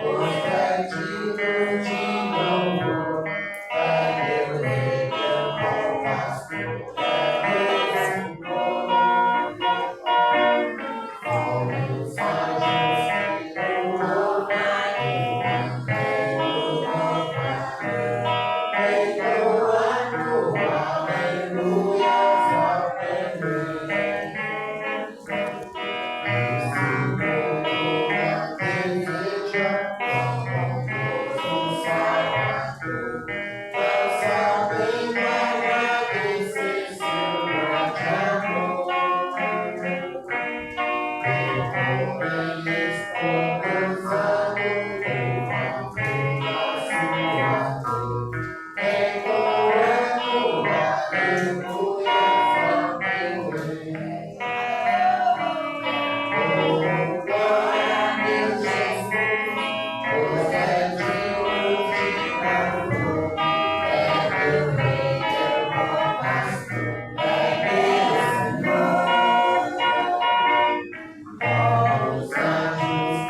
Protegido de louvor, aleluia, bom pastor, é Senhor. All os anjos que o louvarem, também o louvarei. Entoando aleluias ao Rei. Esse mundo a deseja, como povo Salvador. Não sabendo agradecer seu grande amor. Porém, espontâneo, louvando a sua dor. Entoando aleluias ao meu Rei. Oh, glória a Deus Jesus, pois é digno de louvor. É meu Rei, meu bom pastor, é meu Senhor. Os anjos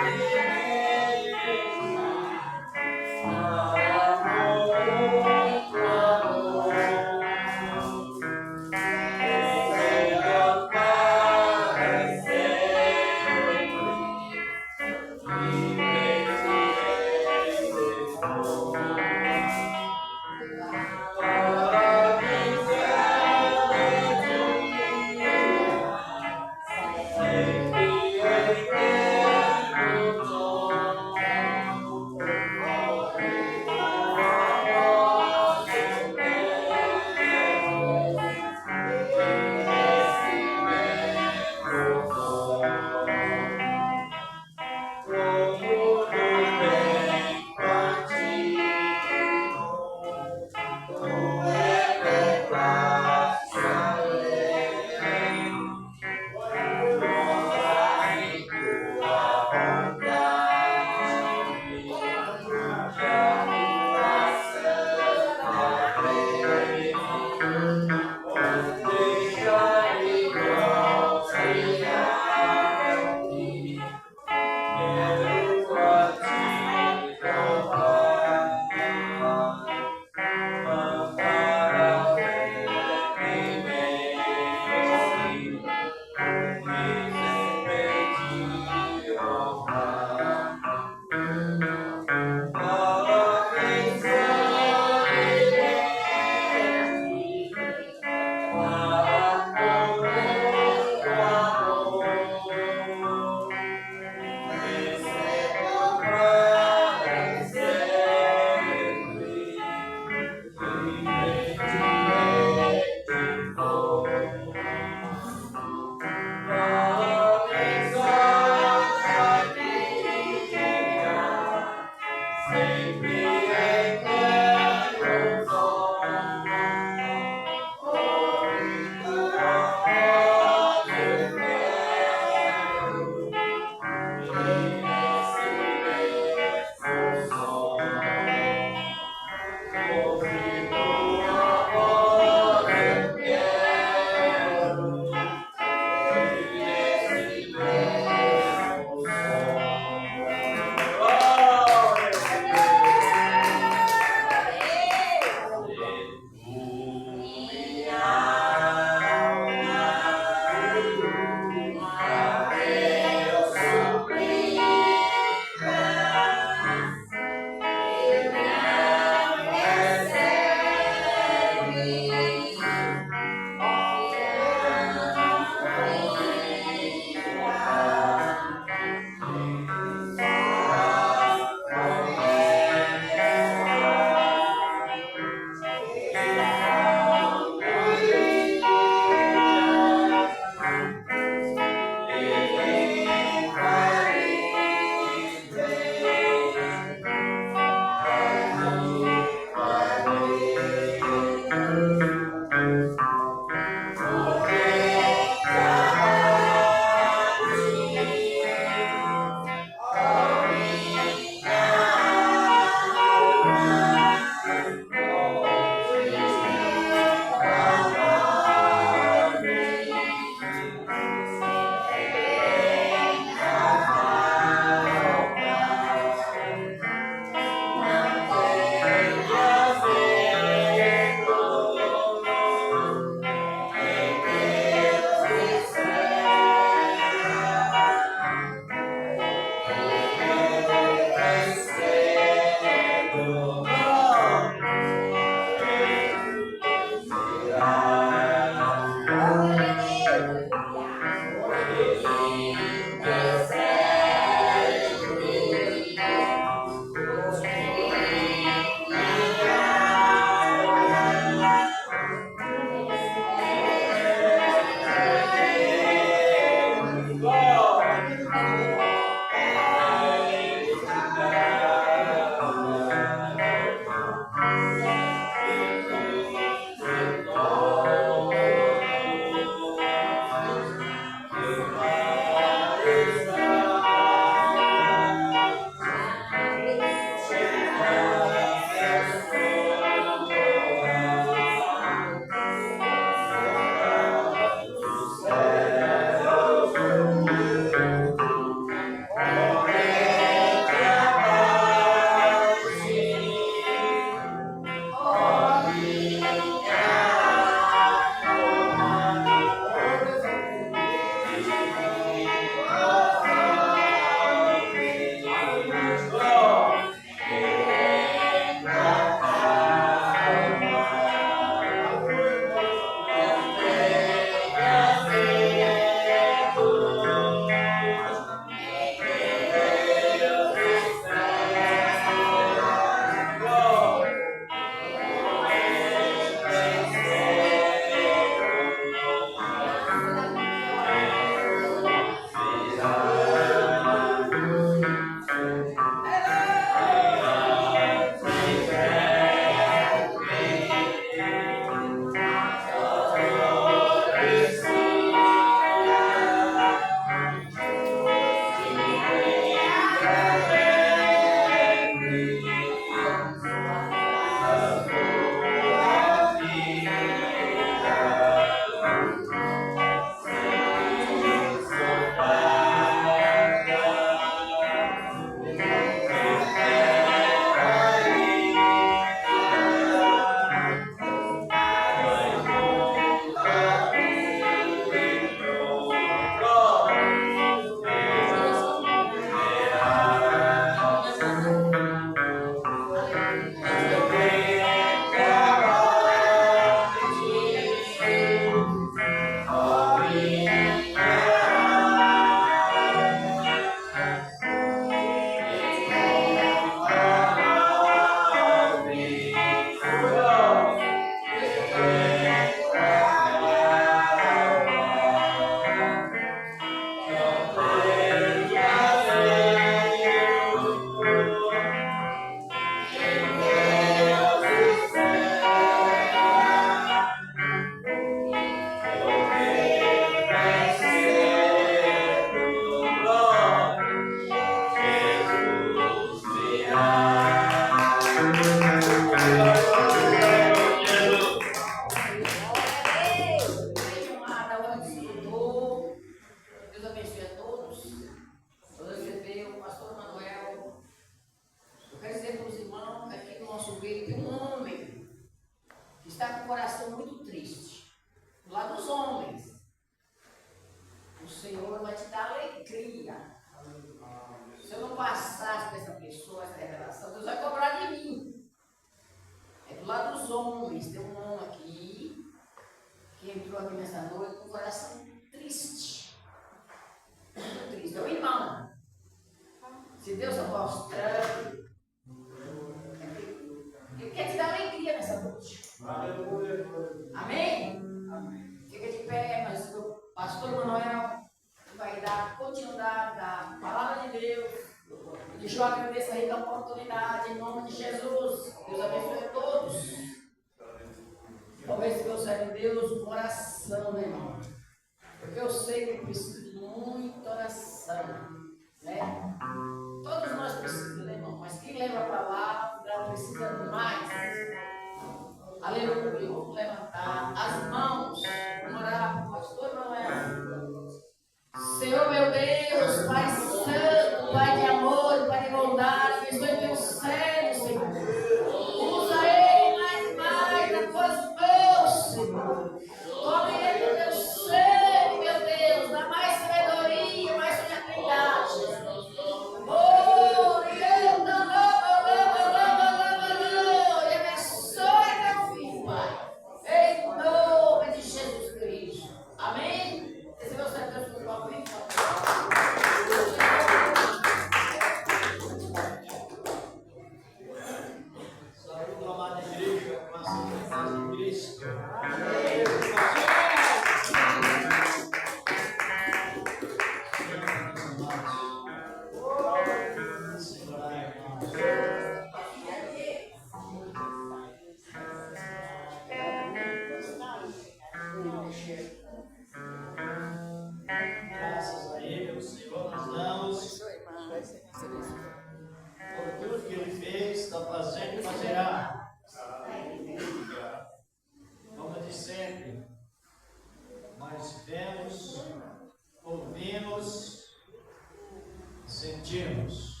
sentimos.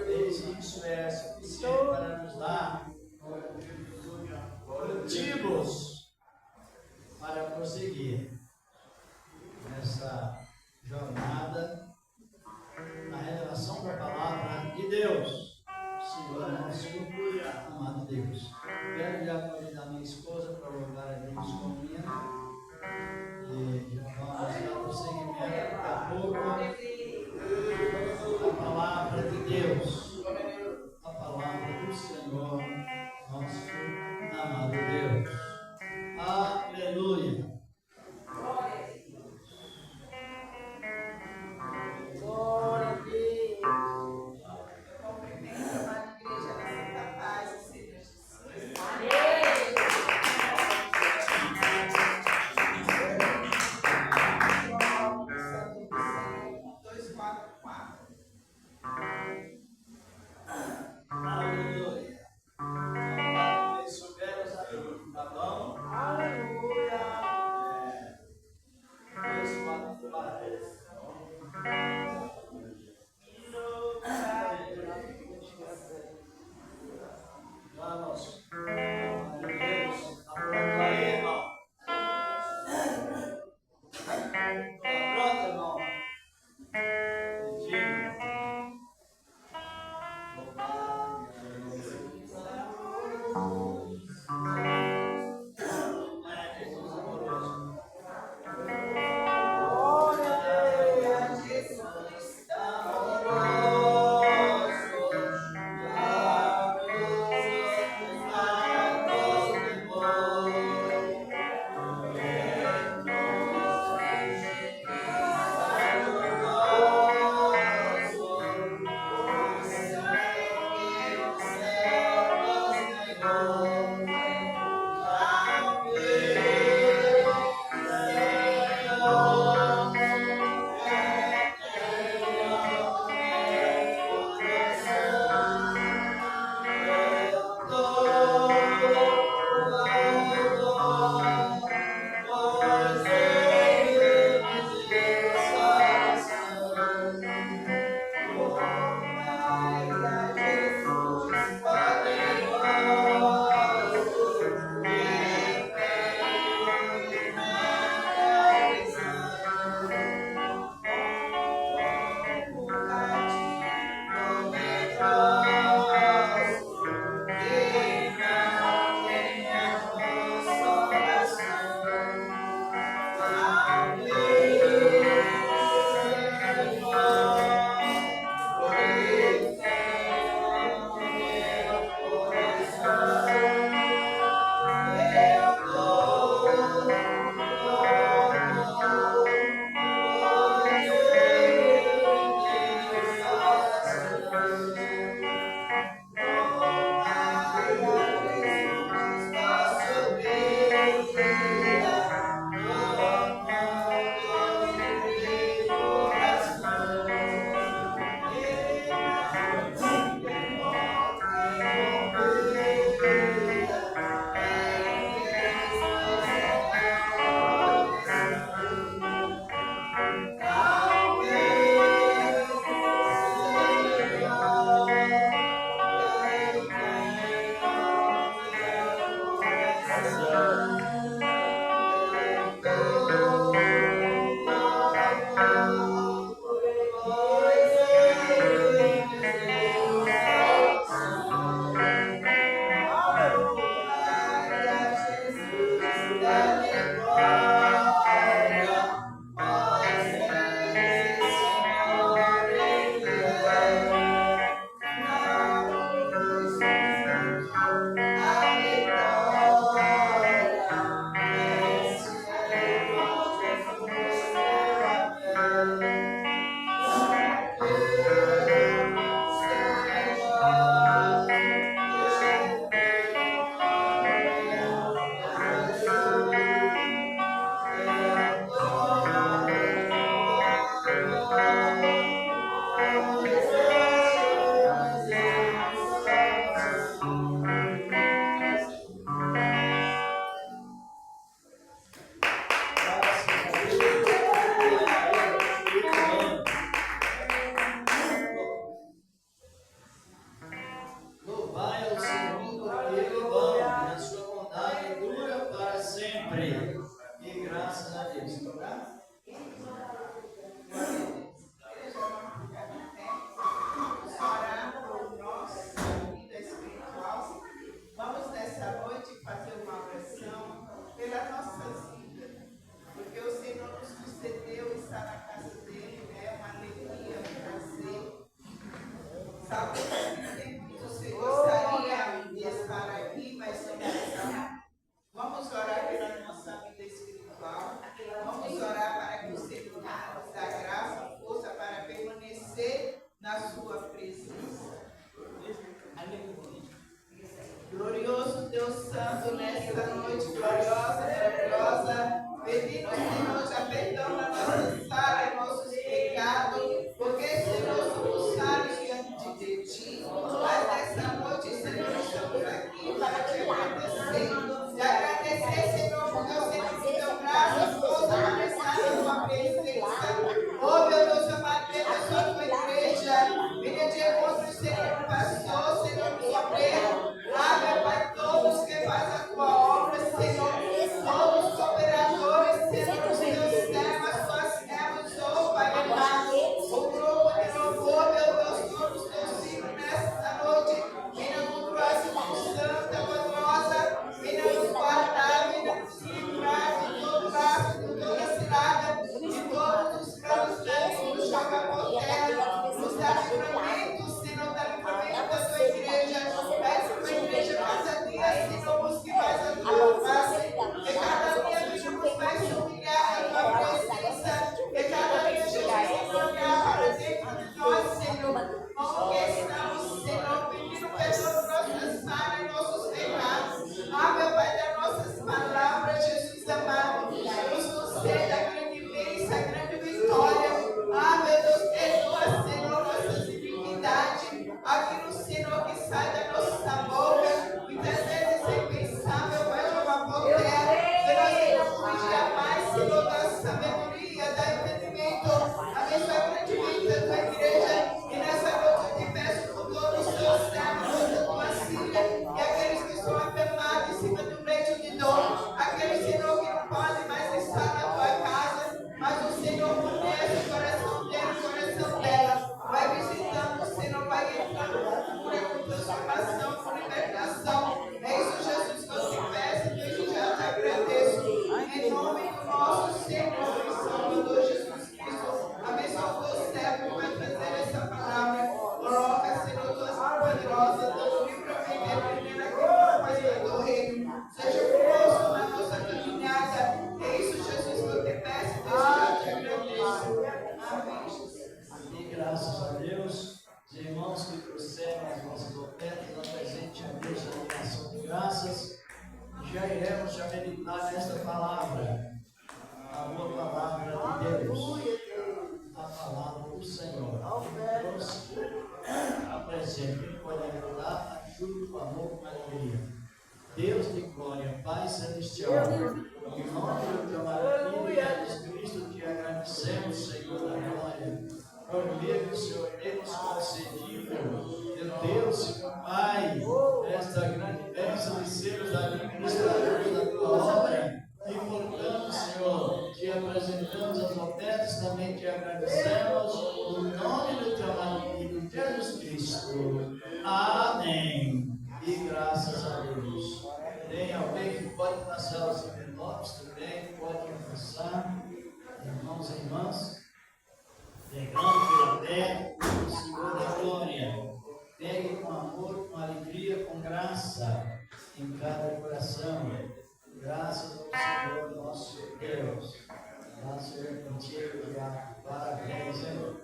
Desde isso é suficiente para nos dar motivos para prosseguir nessa jornada na revelação da palavra de Deus. Senhor nosso amado Deus. Quero já convidar minha esposa para louvar a Deus comigo. E já vamos dar prosseguimento daqui a pouco. Vamos nessa noite fazer uma oração pelas nossas vidas, porque o Senhor nos concedeu estar na casa dele, né? Uma alegria, um prazer. Sabe que tem muito você gostaria de estar aqui, mas não. Vamos orar pela nossa vida espiritual. Vamos orar para que o Senhor nos dê graça, força para permanecer na sua presença. Glorioso Deus Santo, nesta noite gloriosa, pedindo, Senhor, já perdão na nossa sala, nossos pecados, porque, Senhor, somos sábios diante de Ti. Mas nesta noite, Senhor, estamos aqui para Te agradecer. Te agradecer, Senhor, porque o Senhor nos deu graça, força para estar na Tua presença. Oh, meu Deus amado, abençoa a Tua igreja. Venha de encontro, Senhor, pastor, Senhor, nos obreiros. Meu Pai, todos que fazem a tua obra, Senhor, todos os cooperadores, Senhor, os teus servos, tuas servas, oh Pai, o grupo de louvor, meu Deus, todos os teus filhos nesta noite, venha no próximo Santa, poderosa, venha nos guardar, venha nos livrar de todo laço, de toda cilada, de todos os planos da vida, nos joga por terra, nos dá livramento, Senhor, dá livramento da tua igreja. Peço para a igreja cada dia, Senhor, busque mais a tua face. Que cada dia, Jesus, vai se humilhar na tua presença. Que cada dia, Jesus, vai olhar para dentro de nós, Senhor. Como que estamos, Senhor, pedindo perdão por nossas falhas, nossos pecados. Meu Pai, das nossas palavras, Jesus amado. Nos conceda a grande bênção, a grande vitória. Meu Deus, perdoa, Senhor, nossas iniquidades. Aquilo, Senhor, que sai da nossa boca, muitas vezes sem pensar, meu Pai, jogar por terra, que nós não fugir jamais, Senhor, da sabedoria, da entendimento, abençoa a grande vida da tua igreja, e nessa noite eu te peço por todos os teus servos, da tua filha, e aqueles que estão afirmados em cima do leito de dor, aqueles, Senhor, que não podem mais estar na tua casa, mas o Senhor conhece o coração dele, o coração dela, vai visitando, Senhor, vai entrando com cura, com transformação, com libertação. É isso, Jesus, que eu te peço, desde já te agradeço. Em nome do nosso Senhor e Salvador Jesus Cristo, abençoa o teu servo que vai trazer essa palavra. Coloca, Senhor, tuas mãos poderosas, teu livramento é primeiro aqui para fazer do reino. Seja conosco na nossa caminhada. É isso, Jesus, que eu te peço, desde já te agradeço. Amém, Jesus. E graças a Deus, os irmãos que trouxeram as nossas ofertas, apresente a Deus a ação de graças. Já iremos já meditar nesta palavra, a boa palavra de Deus, a palavra do Senhor. Deus apresente, quem pode ajudar, ajude com amor, com alegria. Deus de glória, Pai celestial, em nome do teu maravilha, Jesus Cristo, te agradecemos, Senhor da glória, por meio do Senhor ter nos concedido, meu Deus, Senhor Pai, esta grande bênção de sermos administradores da tua obra, e portanto, Senhor, te apresentamos as ofertas, também te agradecemos, no nome do teu maravilha, Jesus Cristo. Amém. E graças a Deus. Tem alguém que pode passar os envelopes também, pode passar, irmãos e irmãs, pegando pela fé, o Senhor da glória. Pegue com amor, com alegria, com graça em cada coração. Graças ao Senhor nosso Deus. Graças a contigo, parabéns, Senhor.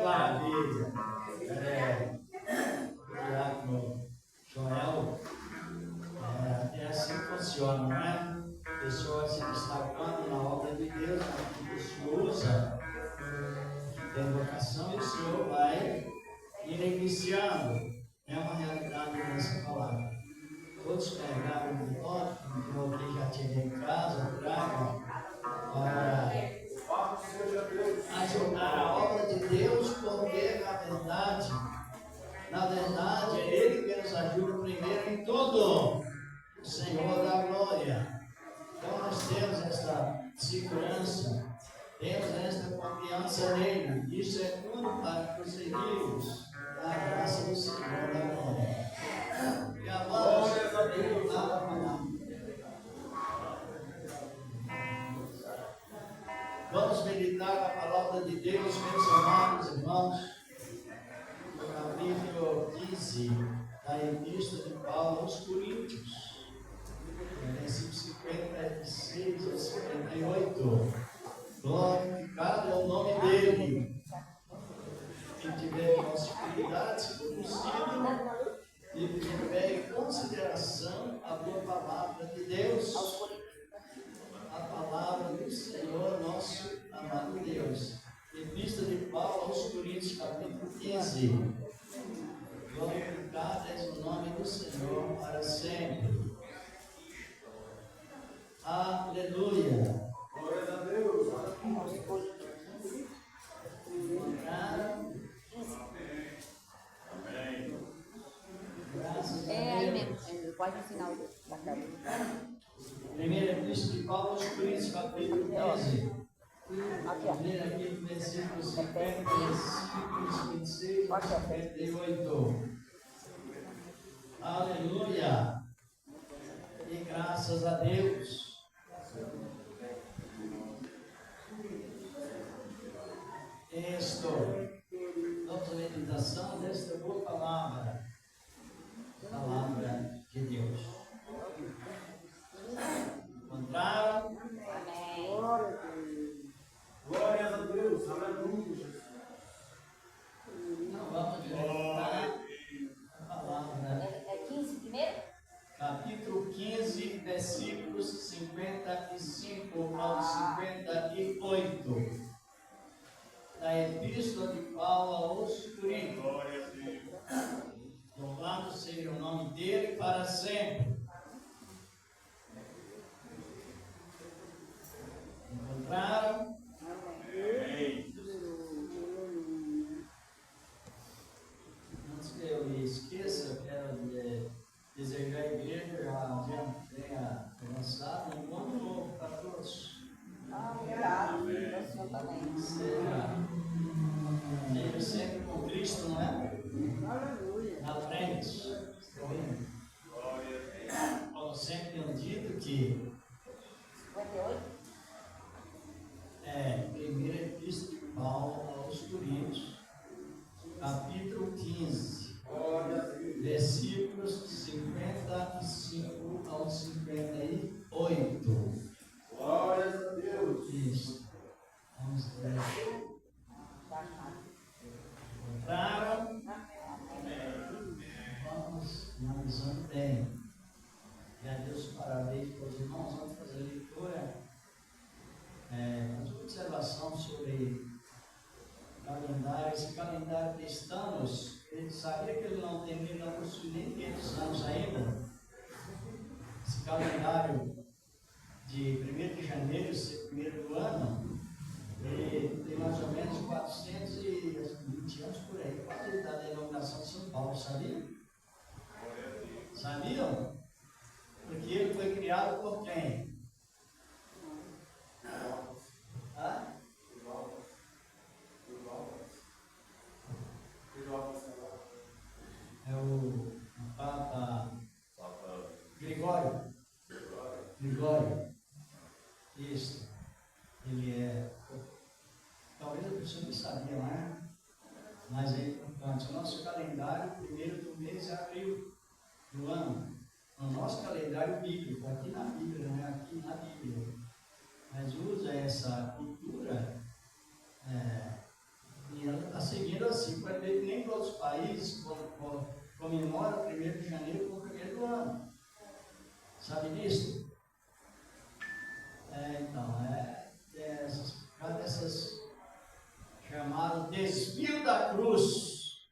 Maravilha. Diácono Joel, é assim que funciona, não é? Pessoas se destacando na obra de Deus, que o Senhor usa, tem vocação e o Senhor vai iniciando. É uma realidade nessa palavra. Todos carregaram um envelope, que alguém já tinha em casa, tragam para ajudar a obra de Deus por Na verdade, é Ele que nos ajuda primeiro em tudo. O Senhor da glória. Então nós temos esta segurança, temos esta confiança nele. Isso é tudo para prosseguirmos na graça do Senhor da glória. E vamos meditar a palavra. Vamos meditar a palavra de Deus, meus amados irmãos, no capítulo 15 da Epístola de Paulo aos Coríntios, versículos 56 a 58. Glorificado é o nome dele. Quem tiver possibilidade, se for possível, e tiver em consideração a boa palavra de Deus, a palavra do Senhor, nosso amado Deus. Epístola de Paulo aos Coríntios, capítulo 15. Glorificado é o nome do Senhor para sempre. Aleluia. Glória a Deus. Amém. Graças a É aí Deus. mesmo, pode ensinar o da câmera. Primeira Epístola de Paulo aos Coríntios, capítulo 15. Aqui, ó. Ler aqui, versículos 50, versículos 26 a 58. Aleluia. E graças a Deus. Vamos à meditação desta boa palavra. Palavra de Deus. Encontraram? Amém. Glória a Deus. Aleluia. Então vamos meditar a palavra. É 15 primeiro? Capítulo 15, versículos 55 ao 58. Da Epístola de Paulo aos Coríntios. Glória a Deus. Louvado seja o nome dele para sempre. Encontraram? Amém. Antes que eu me esqueça, eu quero desejar à igreja já tenha avançado um ano novo para todos. Obrigado. O senhor também. Seja sempre com Cristo, não é? Na frente. Estão vendo? Glória a Deus. Como sempre tenho dito que 58? primeira Epístola de Paulo aos Coríntios, capítulo 15, Glória a Deus. versículos 55 ao 58. Glória a Deus. Isso. Vamos ver. Encontraram? Vamos analisando bem. E a Deus parabéns para os irmãos. Vamos fazer a leitura. Fazer uma observação sobre calendário. Esse calendário que estamos, ele sabia que ele não termina, não possui nem 500 anos ainda. Esse calendário de 1º de janeiro, ser primeiro do ano, ele tem mais ou menos 420 anos por aí, quase a idade da inauguração de São Paulo, sabia? Sabiam? Porque ele foi criado por quem? É o Papa Gregório. Isso. Ele é. Talvez a pessoa não sabia, não é? Mas é importante. O nosso calendário, primeiro do mês é abril do ano. O nosso calendário bíblico, aqui na Bíblia, não é aqui na Bíblia. Mas usa essa cultura e ela está seguindo assim. Pode ver que nem todos os países comemoram o 1º de janeiro como o primeiro do ano. Sabe disso? Essas chamadas desvio da cruz.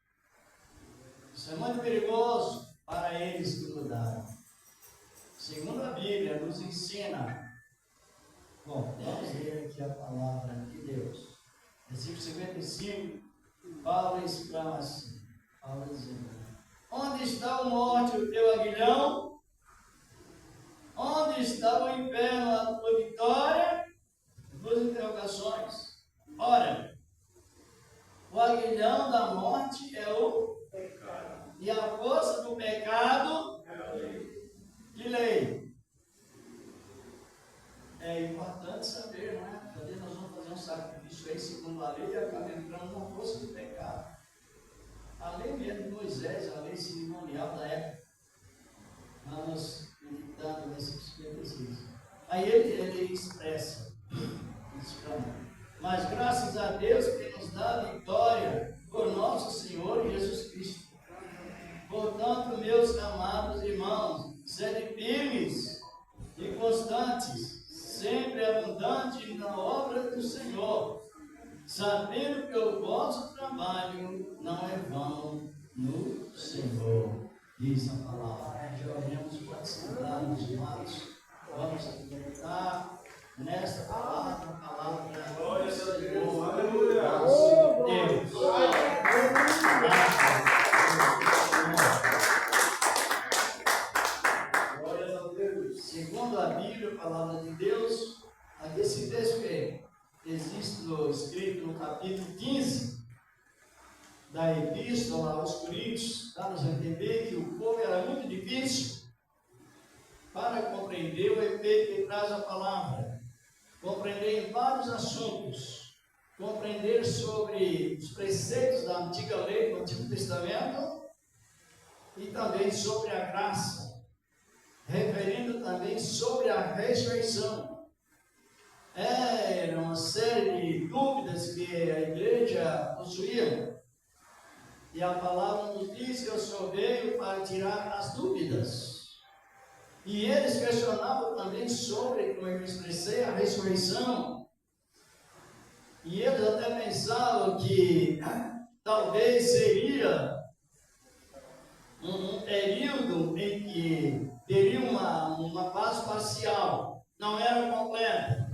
Isso é muito perigoso para eles que mudaram. Segundo a Bíblia nos ensina. Bom, vamos ler aqui a palavra de Deus. Versículo 55, Paulo exclama assim: Paulo dizendo: onde está o morte, o teu aguilhão? Onde está o inferno, a tua vitória? Duas interrogações. Ora, o aguilhão da morte é o pecado. E a força do pecado é a lei. Que lei? É importante saber, não é? Porque nós vamos fazer um sacrifício aí segundo a lei e acaba entrando na força do pecado. A lei mesmo de Moisés, a lei cerimonial da época. Vamos meditando nesse 56. Aí ele expressa, mas graças a Deus que nos dá a vitória por nosso Senhor Jesus Cristo. Portanto, meus amados irmãos, sede firmes e constantes, sempre abundantes na obra do Senhor, sabendo que o vosso trabalho não é vão no Senhor. Diz a palavra. Já oremos, pode sentar, meus amados. Vamos acreditar nesta palavra, a palavra do Senhor, Aleluia. nosso Deus. Glórias a Deus. Segundo a Bíblia, a palavra de Deus, aqui esse texto que existe escrito no capítulo 15 da Epístola aos Coríntios, dá-nos a entender que o povo era muito difícil para compreender o efeito que traz a palavra, compreender em vários assuntos, compreender sobre os preceitos da antiga lei, do Antigo Testamento, e também sobre a graça, referindo também sobre a ressurreição. Era uma série de dúvidas que a igreja possuía. E a palavra nos diz que eu só veio para tirar as dúvidas. E eles questionavam também sobre, como eu expressei, a ressurreição. E eles até pensavam que talvez seria um período em que teria uma paz parcial, não era completa,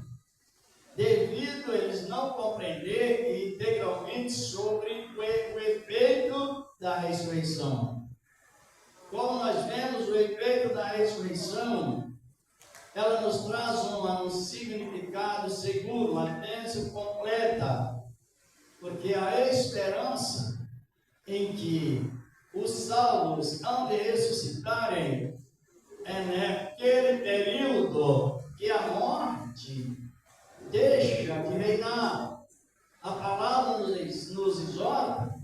devido a eles não compreender integralmente sobre o efeito da ressurreição. Como nós vemos o efeito da ressurreição, ela nos traz um significado seguro, uma bênção completa, porque a esperança em que os salvos hão de ressuscitarem é naquele período que a morte deixa de reinar. A palavra nos exorta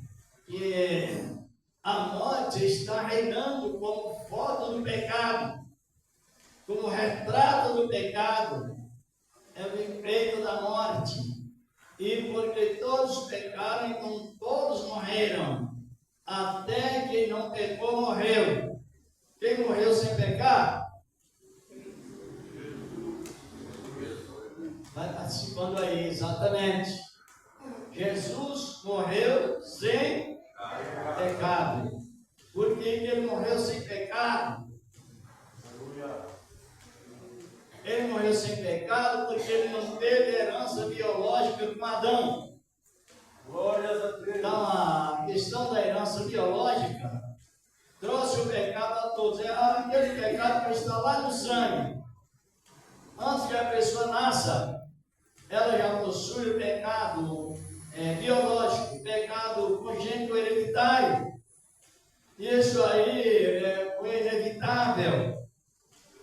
que a morte está reinando como foto do pecado, como retrato do pecado, é o efeito da morte. E porque todos pecaram, então todos morreram, até quem não pecou morreu. Quem morreu sem pecar? Vai participando aí, exatamente. Jesus morreu sem pecado. Por que ele morreu sem pecado? Ele morreu sem pecado porque ele não teve herança biológica com Adão. Glórias a Deus. Então a questão da herança biológica trouxe o pecado a todos. É aquele pecado que está lá no sangue. Antes que a pessoa nasça, ela já possui o pecado biológico, o pecado congênito hereditário. Isso aí foi inevitável.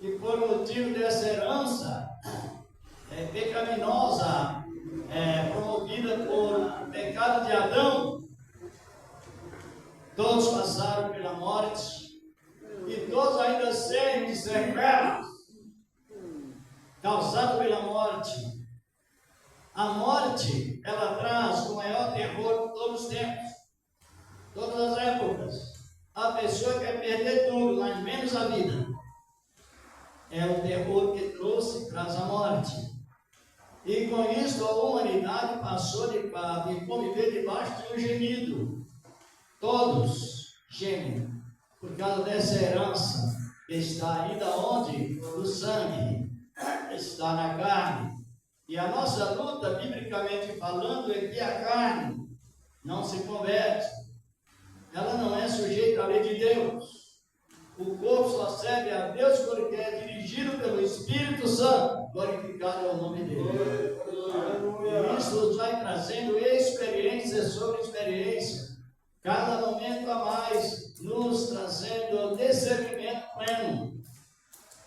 E por motivo dessa herança pecaminosa, promovida por o pecado de Adão, todos passaram pela morte e todos ainda serem sequelas causadas pela morte. A morte, ela traz o maior terror de todos os tempos, todas as épocas. A pessoa quer perder tudo, mas menos a vida. É o terror que traz a morte. E com isso a humanidade passou de conviver debaixo de um gemido. Todos gemem por causa dessa herança que está ainda onde? No sangue, está na carne. E a nossa luta, biblicamente falando, é que a carne não se converte. ela não é sujeita à lei de Deus. O corpo só serve a Deus porque é dirigido pelo Espírito Santo. Glorificado é o nome dele. E isso nos vai trazendo experiência sobre experiência. Cada momento a mais, nos trazendo discernimento pleno.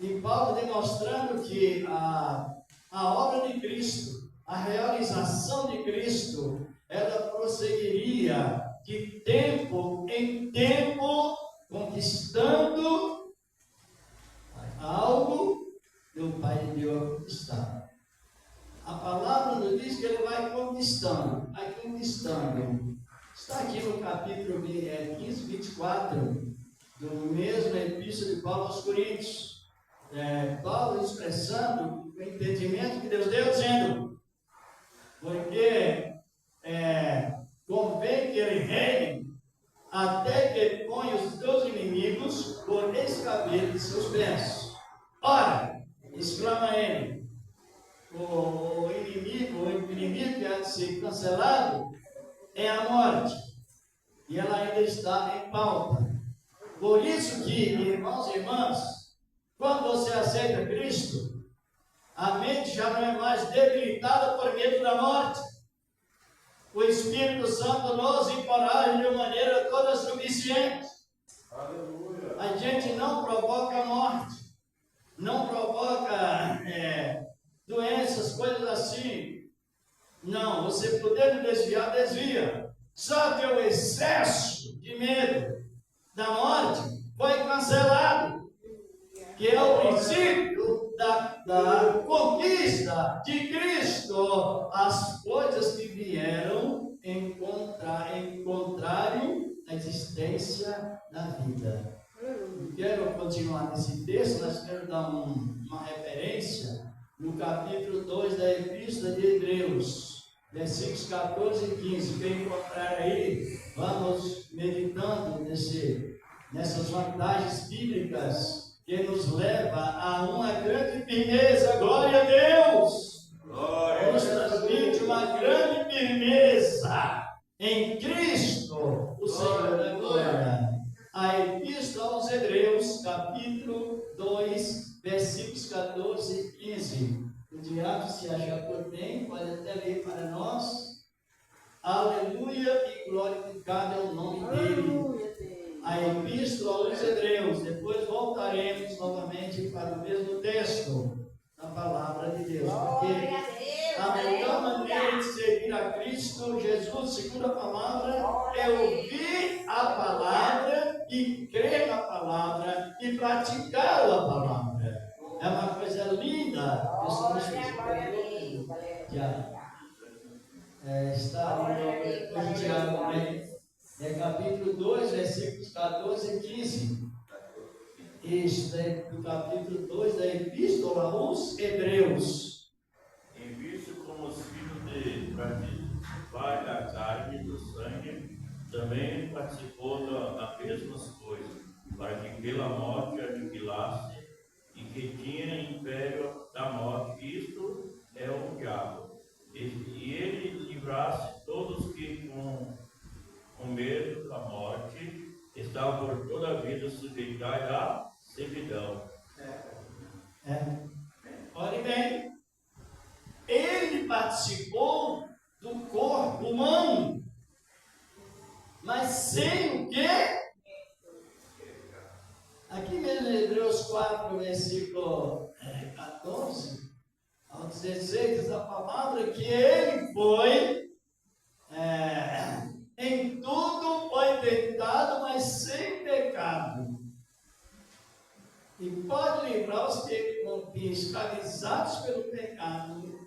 E Paulo demonstrando que a obra de Cristo, a realização de Cristo, ela prosseguiria de tempo em tempo, conquistando algo que o Pai deu a conquistar. A palavra nos diz que ele vai conquistando, vai conquistando. Está aqui no capítulo 15, 24, do mesmo epístola de Paulo aos Coríntios. Paulo expressando o entendimento que Deus deu, dizendo, porque convém que ele reine até que ponha os teus inimigos por escabelo de seus pés. Ora, exclama ele, o inimigo que há de ser cancelado é a morte, e ela ainda está em pauta. Por isso que, irmãos e irmãs, quando você aceita Cristo, a mente já não é mais debilitada por medo da morte. O Espírito Santo nos encoraja de maneira toda suficiente. Aleluia. A gente não provoca a morte, não provoca doenças, coisas assim. Não, você podendo desviar, desvia. Só que o excesso de medo da morte foi cancelado, que é o princípio da conquista de Cristo. As coisas que vieram em contrário à existência da vida. Quero continuar nesse texto, mas quero dar uma referência no capítulo 2 da Epístola de Hebreus, versículos 14 e 15. Quem encontrar aí, vamos meditando nessas vantagens bíblicas que nos leva a uma grande firmeza. Glória a Deus! Nos transmite uma grande firmeza em Cristo, o Senhor da glória. A Epístola aos Hebreus, capítulo 2, versículos 14 e 15. O diabo, se achar por bem, pode até ler para nós. Aleluia e glorificado é o nome dele. A Epístola aos Hebreus. Depois voltaremos novamente para o mesmo texto da palavra de Deus. Porque a melhor maneira de servir a Cristo Jesus, segundo a palavra, é ouvir a palavra e crer na palavra e praticar a palavra. É uma coisa linda. Está ali no Tiago, né? Capítulo 2, versículos 14 e 15. Isso é do capítulo 2 da Epístola aos Hebreus. Em visto como os filhos de participar da carne e do sangue, também participou das mesmas coisas, para que pela morte aniquilasse e que tinha império da morte, isto é o diabo, e ele livrasse todos que com medo da morte estavam por toda a vida sujeitados à servidão. Olhe bem, ele participou do corpo humano, mas sem o quê? Aqui mesmo em Hebreus 4, versículo 14 ao 16, diz a palavra que ele foi, em tudo foi tentado, mas sem pecado. E pode livrar os que escravizados pelo pecado,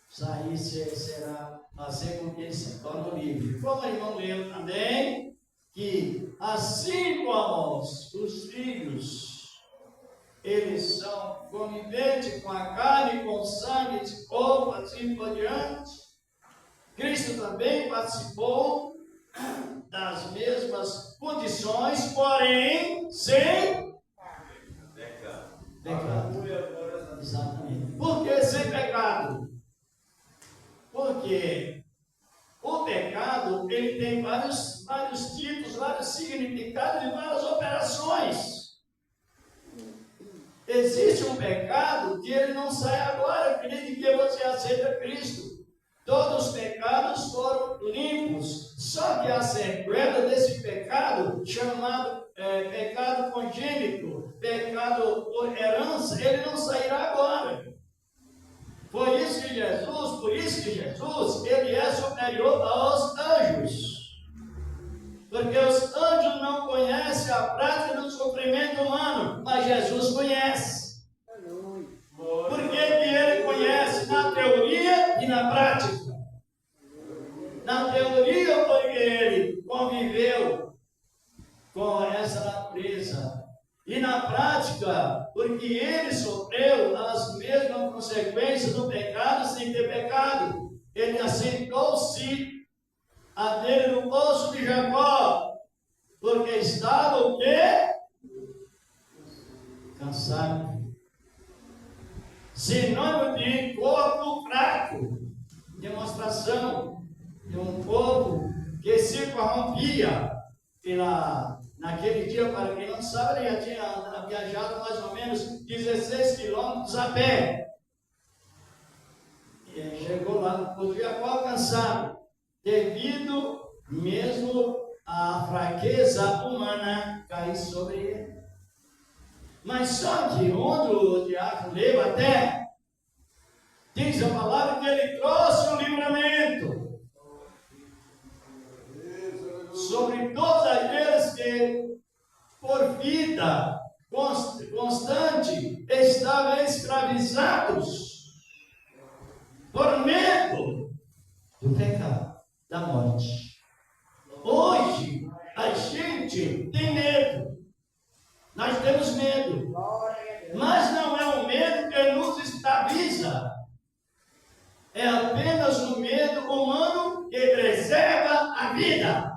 será fazer com que eles se tornem livres. Como o irmão leu também, que assim como os filhos, eles são coniventes com a carne, com o sangue, de corpo, assim por diante, Cristo também participou das mesmas condições, porém sem pecado. Exatamente. Por que sem pecado? Porque o pecado, ele tem vários títulos, vários significados. significado de várias operações. Existe um pecado que ele não sai agora, desde que você aceita Cristo. Todos os pecados foram limpos, só que a sequela desse pecado, chamado pecado congênito, pecado por herança, ele não sairá agora. Por isso que Jesus, ele é superior aos anjos. Porque os anjos não conhecem a prática do sofrimento humano, mas Jesus conhece. Por que ele conhece? Na teoria e na prática. Na teoria, porque ele conviveu com essa natureza. E na prática, porque ele sofreu as mesmas consequências do pecado sem ter pecado. Ele aceitou-se a dele no poço de Jacó, porque estava o quê? Cansado. Sinônimo de corpo fraco. Demonstração de um povo que se corrompia naquele dia, para quem não sabe, ele já tinha viajado mais ou menos 16 quilômetros a pé. E chegou lá no poço de Jacó cansado, devido mesmo à fraqueza humana cair sobre ele. Mas só que onde o diácono leu até, diz a palavra que ele trouxe o livramento sobre todos aqueles que, por vida constante, estavam escravizados por medo do pecado, da morte. Hoje, a gente tem medo. Nós temos medo. Mas não é o medo que nos estabiliza. É apenas o medo humano que preserva a vida.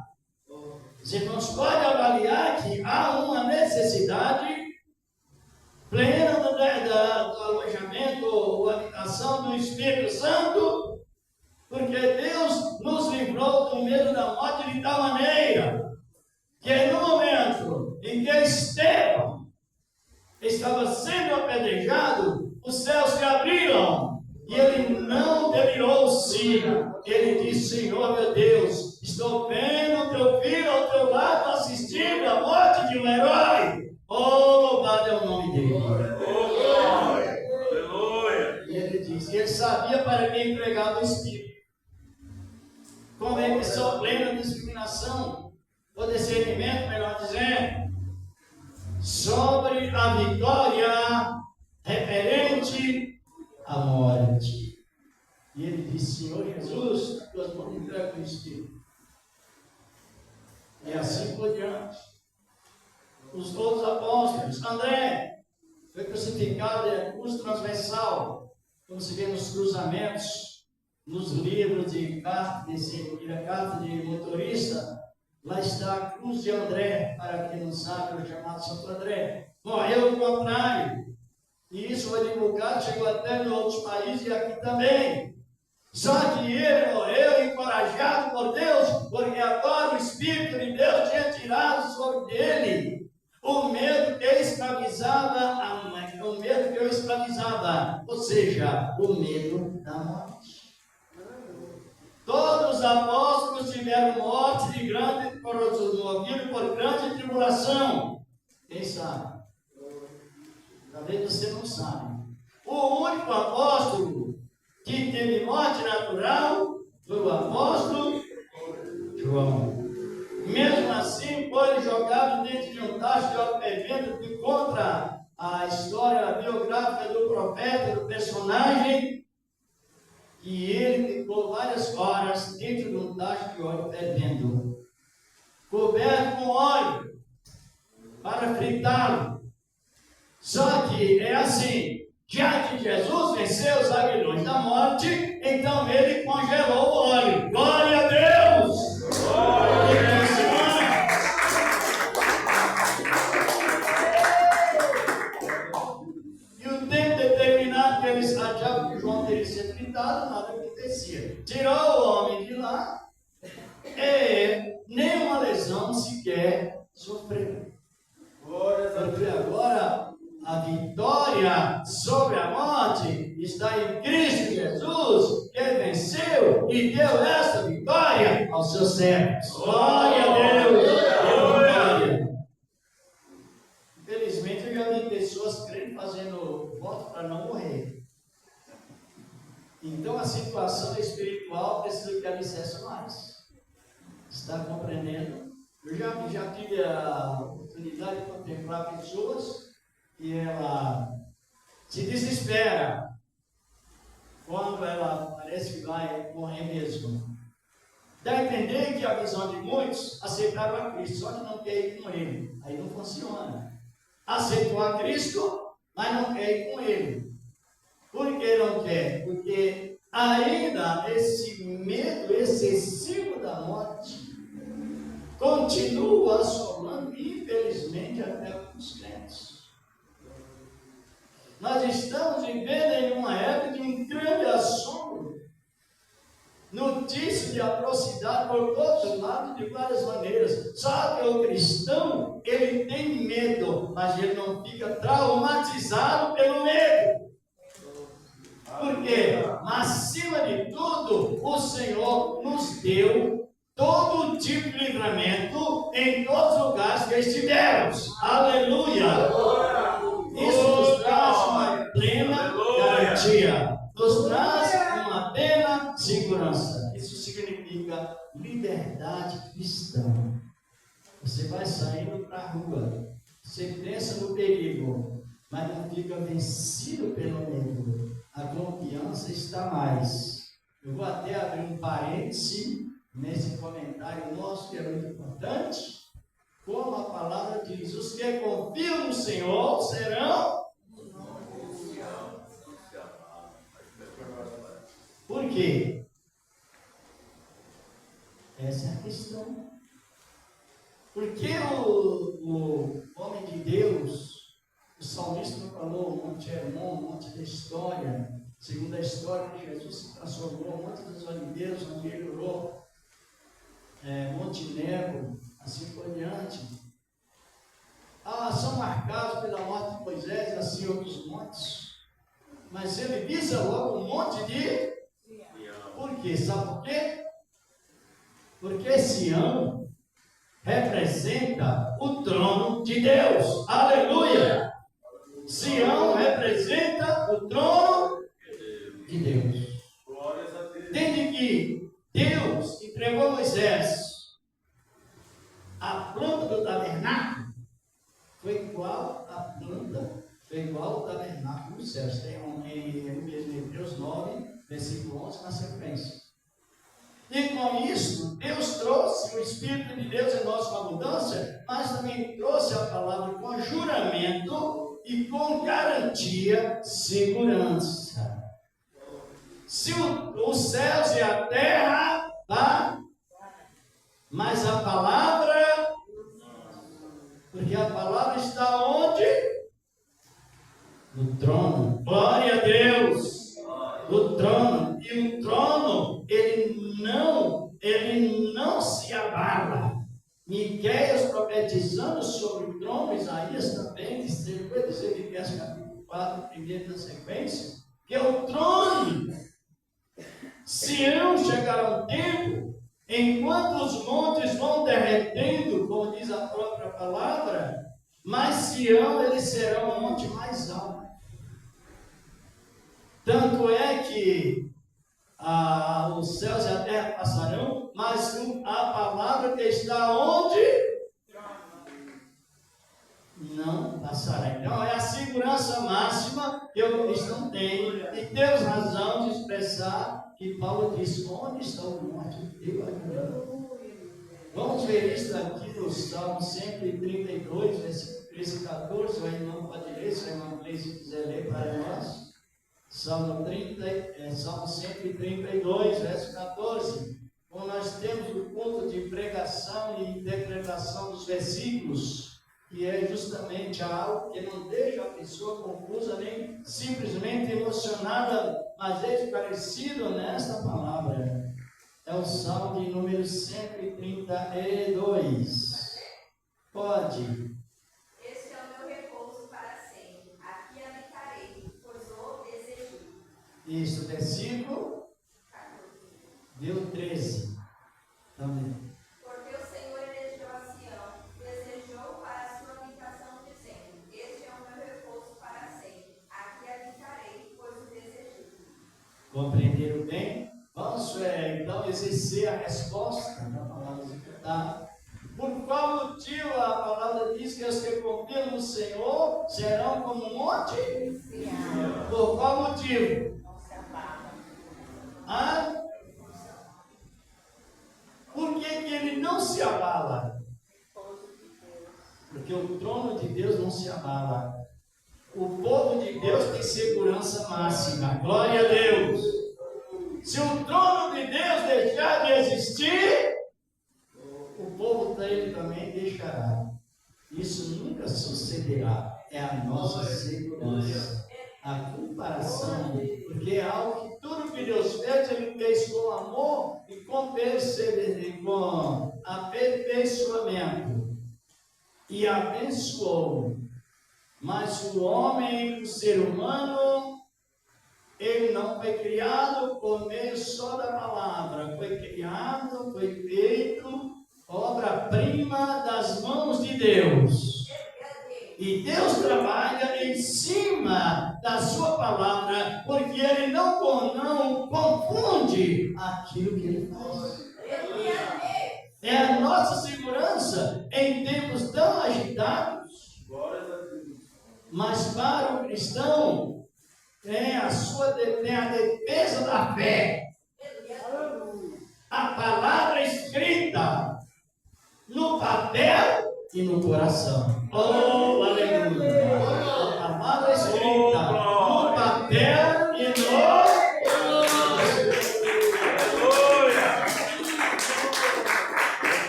Os irmãos podem avaliar que há uma necessidade plena do alojamento ou habitação do Espírito Santo, porque Deus nos livrou do medo da morte de tal maneira que no momento em que Estevão estava sendo apedrejado, os céus se abriram e ele não delirou-se. Ele disse: Senhor meu Deus, estou vendo teu filho ao teu lado assistindo a morte de um herói. Oh, louvado é o nome dele. E ele disse que ele sabia para quem entregava o Espírito. Como é que só plena discriminação, ou discernimento, melhor dizendo, sobre a vitória referente à morte. E ele disse: Senhor Jesus, as tuas mãos entregam o Espírito. E assim por diante. Os outros apóstolos, André foi crucificado em cruz transversal, como se vê nos cruzamentos, nos livros de carta de motorista. Lá está a cruz de André, para quem não sabe, o chamado Santo André. Morreu ao contrário. E isso foi divulgado, chegou até em outros países e aqui também. Só que ele morreu encorajado por Deus, porque agora o Espírito de Deus tinha tirado sobre ele o medo que escravizava o medo que eu escravizava, ou seja, o medo da morte. Todos os apóstolos tiveram morte de grande, movido por grande tribulação. Quem sabe? Talvez você não sabe. O único apóstolo que teve morte natural foi o apóstolo João. Mesmo assim, foi jogado dentro de um tacho de óleo fervendo, que contra a história biográfica do profeta, do personagem, que ele ficou várias horas dentro de um tacho de óleo fervendo, coberto com óleo, para fritá-lo. Só que é assim, já que Jesus venceu os aguilhões da morte, então ele congelou o óleo. Glória a Deus! Glória a Deus! E o tempo determinado que eles achavam que João teria sido fritado, nada acontecia. Tirou o homem de lá, nenhuma lesão decisão se quer sofrer. Porque agora a vitória sobre a morte está em Cristo Jesus, que venceu e deu essa vitória aos seus servos. Glória a Deus! Glória! Infelizmente, eu já vi pessoas crendo fazendo voto para não morrer. Então, a situação espiritual precisa que alicerce mais. Está compreendendo? Eu já tive a oportunidade de contemplar pessoas que ela se desespera quando ela parece que vai morrer mesmo. Dá a entender que a visão de muitos aceitaram a Cristo, só que não quer ir com Ele. Aí não funciona. Aceitou a Cristo, mas não quer ir com Ele. Por que não quer? Porque ainda esse medo excessivo da morte continua assolando, infelizmente, até os crentes. Nós estamos vivendo em uma época de um grande assombro. Notícias de atrocidade por todos os lados, de várias maneiras. Só que o cristão, ele tem medo, mas ele não fica traumatizado pelo medo. Por quê? Mas, acima de tudo, o Senhor nos deu todo tipo de livramento em todos os lugares que estivermos. Aleluia! Isso nos traz uma plena garantia. Nos traz uma plena segurança. Isso significa liberdade cristã. Você vai saindo para a rua. Você pensa no perigo, mas não fica vencido pelo medo. A confiança está mais. Eu vou até abrir um parêntese nesse comentário nosso, que é muito importante. Como a palavra diz, os que confiam no Senhor serão. Por quê? Essa é a questão. Porque o homem de Deus, o salmista não falou um monte de Hermon, um monte de história, segundo a história que Jesus se transformou, um monte das oliveiras onde ele orou, Monte Nebo, assim por diante. São marcados pela morte de Moisés e assim outros montes. Mas ele visa logo um monte de... Por quê? Sabe por quê? Porque Sião representa o trono de Deus. Aleluia! Sião representa o trono de Deus. Desde que Deus entregou a Moisés a planta do tabernáculo, foi igual a planta, foi igual ao tabernáculo dos céus. Tem em Hebreus 9, versículo 11 na sequência. E com isso, Deus trouxe o Espírito de Deus em nós com abundância, mas também trouxe a palavra com juramento e com garantia, segurança. Se os céus e a terra, tá? Mas a palavra, porque a palavra está onde? No trono. Glória a Deus! No trono. E o trono, ele não se abala. Miqueias profetizando sobre o trono, Isaías também, vai dizer Miqueias capítulo 4, primeiro na sequência, que é o trono. Sião chegará um tempo, enquanto os montes vão derretendo, como diz a própria palavra, mas Sião ele será o monte mais alto. Tanto é que os céus e a terra passarão, mas a palavra que está onde? Não passará. Então é a segurança máxima que o cristão tem, e temos razão de expressar que Paulo disse: onde está o monte de Deus? Vamos ver isso aqui no Salmo 132, versículo 13 e 14. O irmão pode ler, se o irmão quiser ler para nós. Salmo 132, verso 14. Como nós temos o ponto de pregação e interpretação dos versículos, que é justamente algo que não deixa a pessoa confusa, nem simplesmente emocionada, mas esclarecida nesta palavra. É o Salmo de número 132. Pode. Este é o meu repouso para sempre. Aqui habitarei, pois o desejo. Isso, versículo. Deu 13. Também. Porque o Senhor elegeu a Sião, desejou para a sua habitação, dizendo: Este é o meu repouso para sempre. Aqui habitarei, pois o desejo. Compreenderam bem? Vamos então exercer a resposta da palavra escutada. Por qual motivo a palavra diz que os que confiam no Senhor serão como um monte? Por qual motivo? Não se abala. Ah? Por que ele não se abala? Porque o trono de Deus não se abala. O povo de Deus tem segurança máxima. Glória a Deus. Se o trono de Deus deixar de existir, o povo dele também deixará. Isso nunca sucederá. É a nossa segurança. A comparação. Porque é algo que tudo que Deus fez, Ele fez com amor e com aperfeiçoamento. E abençoou. Mas o homem, o ser humano, ele não foi criado por meio só da palavra. Foi criado, foi feito obra-prima das mãos de Deus. E Deus trabalha em cima da sua palavra, porque Ele não confunde aquilo que Ele faz. É a nossa segurança em tempos tão agitados. Mas para o cristão, tem a defesa da fé. A palavra escrita no papel e no coração. Oh, aleluia! A palavra escrita no papel e no coração.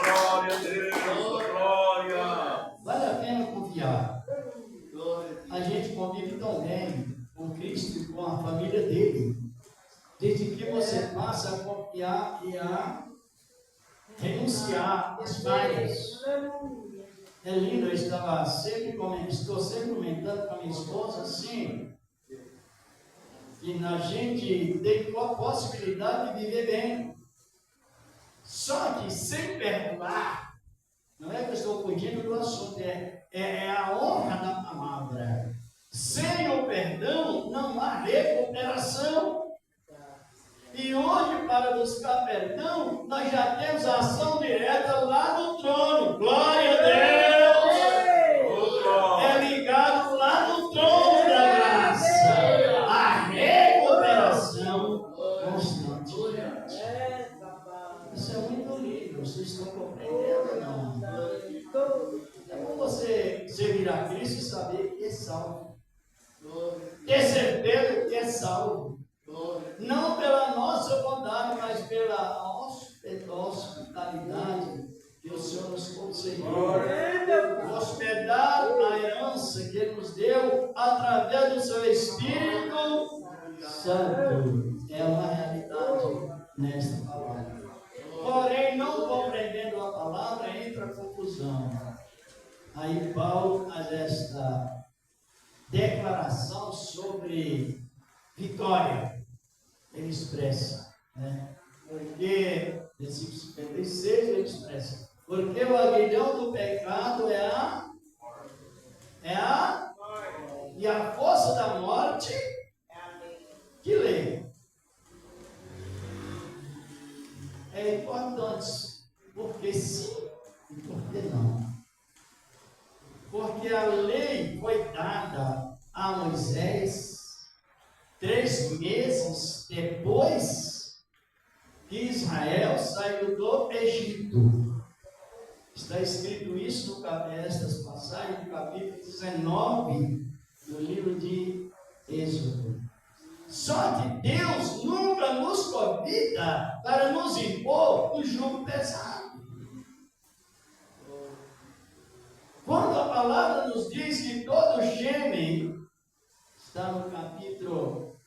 Glória a Deus, glória. Vale a pena confiar. A gente convive tão bem com Cristo e com a família dele. Desde que você passa a confiar e a renunciar às falhas. É lindo, eu estou sempre comentando com a minha esposa assim, que a gente tem a possibilidade de viver bem. Só que sem perdoar, não é que eu estou fugindo do assunto, é a honra da palavra. Sem o perdão não há recuperação. E hoje, para buscar perdão, nós já temos a ação direta lá no trono. Glória a Deus! É ligado lá no trono da graça. A recuperação constante. Isso é muito lindo. Vocês estão compreendendo ou não? É bom você vir a Cristo e saber que é salvo. Ter certeza que é salvo. Não pela nossa bondade, mas pela hospitalidade que o Senhor nos concedeu. Hospedar a herança que Ele nos deu através do seu Espírito Santo. É uma realidade nesta palavra. Porém, não compreendendo a palavra, entra a confusão. Aí Paulo faz esta declaração sobre vitória. Ele expressa, né? Porque, versículo 56, ele expressa, porque o aguilhão do pecado e a força da morte, que lei? É importante, porque sim e porque não. Porque a lei foi dada a Moisés 3 meses depois que Israel saiu do Egito. Está escrito isso nestas passagens do capítulo 19 do livro de Êxodo. Só que Deus nunca nos convida para nos impor um jugo pesado. Quando a palavra nos diz que todo gemem, está no capítulo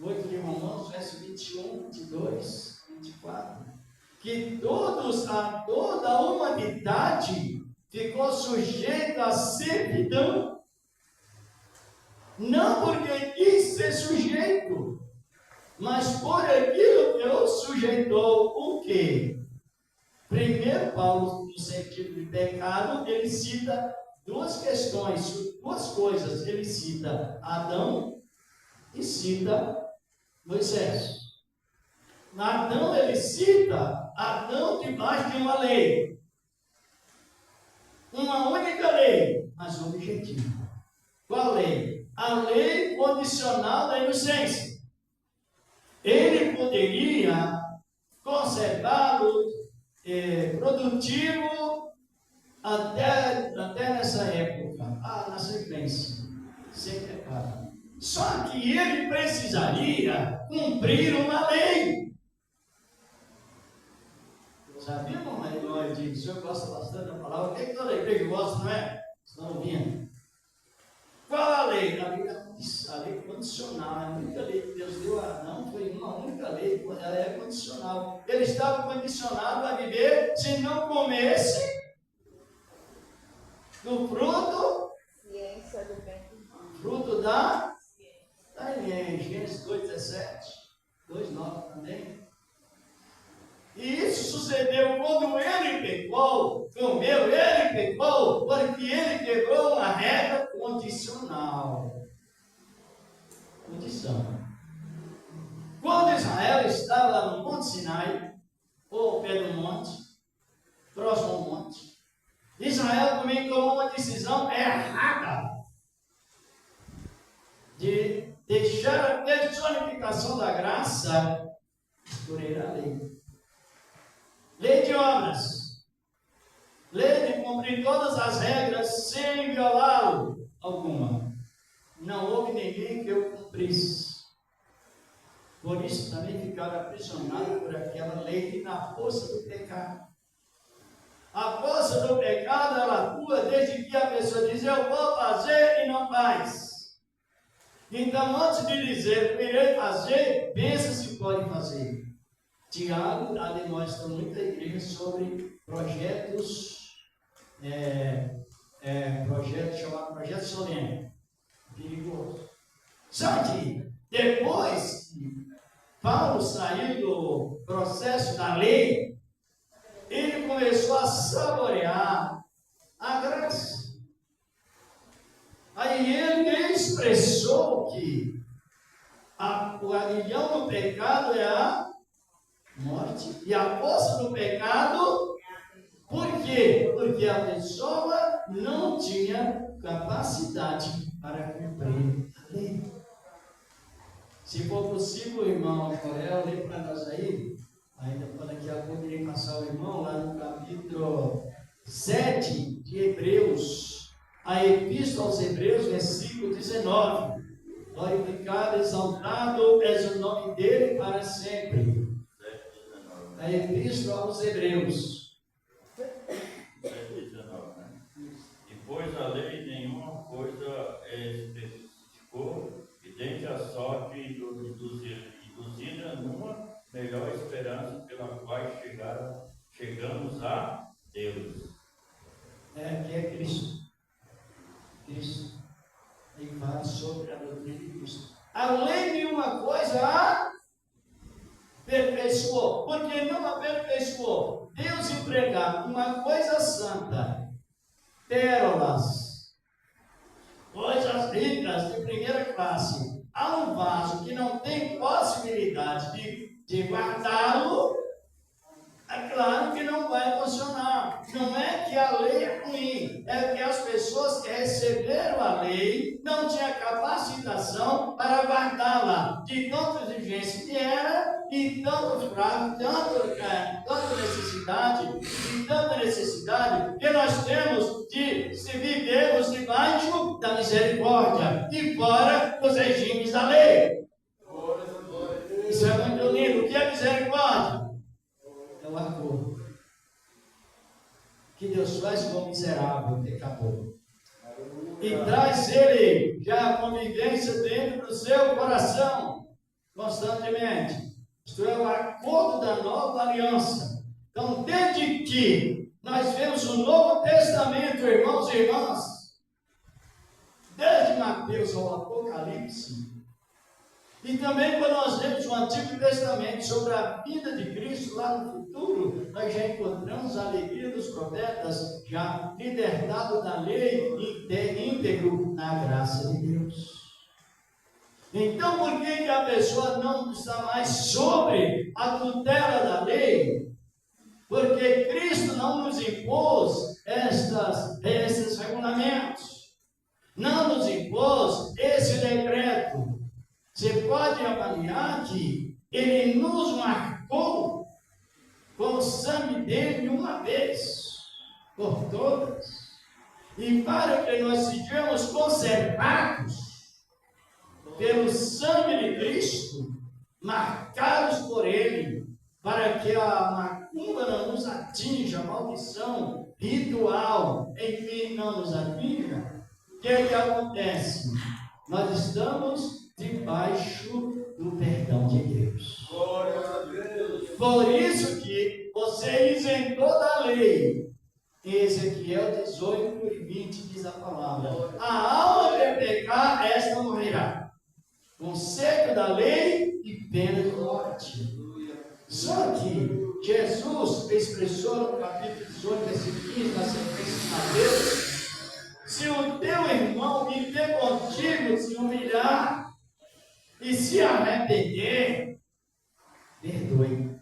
8 de Romanos, verso 21, 22, 24. que toda a humanidade ficou sujeita à servidão. Não porque quis ser sujeito, mas por aquilo que o sujeitou o quê? Primeiro, Paulo, no sentido de pecado, ele cita duas questões, duas coisas. Ele cita Adão e cita Moisés. Adão, ele cita Adão debaixo de uma lei. Uma única lei, mas objetiva. Qual lei? A lei condicional da inocência. Ele poderia conservá-lo produtivo até nessa época, na sequência, sem pecado. Só que ele precisaria cumprir uma lei. Sabia, mamãe? O senhor gosta bastante da palavra. O que toda a igreja gosta, não é? Estão ouvindo? Qual a lei? A lei condicional. A única lei que Deus deu a Adão foi uma única lei. Ela é condicional. Ele estava condicionado a viver se não comesse do fruto. Ciência do bem e do mal. Fruto da Gênesis 2,17. 2,9 também. E isso sucedeu quando ele pecou, ele pecou, porque ele quebrou uma regra condicional. Condição. Quando Israel estava lá no Monte Sinai, ou ao pé do monte, próximo ao monte, Israel também tomou uma decisão errada de deixar a personificação da graça por ele a lei. Lei de obras. Lei de cumprir todas as regras sem violá-lo alguma. Não houve ninguém que eu cumprisse. Por isso também ficaram aprisionados por aquela lei na força do pecado. A força do pecado, ela atua desde que a pessoa diz, eu vou fazer e não faz. Então, antes de dizer, eu irei fazer, pensa se pode fazer. Tiago demonstra muita igreja sobre projetos, projeto chamado projeto solene, perigoso. Só que depois que Paulo saiu do processo da lei, ele começou a saborear a graça. Aí ele expressou que o aguilhão do pecado é a morte. E a força do pecado, por quê? Porque a pessoa não tinha capacidade para cumprir a lei. Se for possível, irmão Corel, lê para nós aí, ainda daqui a pouco irei passar o irmão lá no capítulo 7 de Hebreus, a Epístola aos Hebreus, versículo 19. Glorificado, exaltado és o nome dele para sempre. A Epístola aos Hebreus. 19, né? E pois a lei nenhuma coisa especificou, e dentre a sorte induzida numa melhor esperança pela qual chegamos a Deus. Que é Cristo. Cristo. Ele fala sobre a doutrina de Cristo. A lei nenhuma coisa aperfeiçoou, porque não aperfeiçoou. Deus empregar uma coisa santa, pérolas, coisas ricas de primeira classe, a um vaso que não tem possibilidade de guardá-lo, é claro que não vai funcionar. Não é que a lei é ruim, é que as pessoas que receberam a lei não tinham capacitação para guardá-la, de tanta exigência que era, e tanto fraco, tanta necessidade que nós temos de se vivermos debaixo da misericórdia e fora dos regimes da lei. Isso é muito lindo. O que é misericórdia? É o acordo que Deus faz com o miserável pecador e traz ele já a convivência dentro do seu coração constantemente. Isto é o acordo da nova aliança. Então, desde que nós vemos o Novo Testamento, irmãos e irmãs, desde Mateus ao Apocalipse, e também quando nós lemos o Antigo Testamento sobre a vida de Cristo lá no futuro, nós já encontramos a alegria dos profetas, já libertado da lei e íntegro na graça de Deus. Então, por que a pessoa não está mais sobre a tutela da lei? Porque Cristo não nos impôs esses regulamentos, não nos impôs esse decreto. Você pode avaliar que Ele nos marcou com o sangue dele uma vez por todas. E para que nós sejamos conservados pelo sangue de Cristo, marcados por Ele, para que a macumba não nos atinja, a maldição ritual, enfim, não nos atinja, o que acontece? Nós estamos debaixo do perdão de Deus. Glória a Deus. Por isso que você isentou da lei. Em Ezequiel 18 e 20 diz a palavra: a alma que pecar, esta morrerá. Conceito da lei e pena de morte. Só que Jesus expressou no capítulo 18, versículo 15, na sequência de Mateus: se o teu irmão que tem contigo se humilhar e se arrepender, perdoe.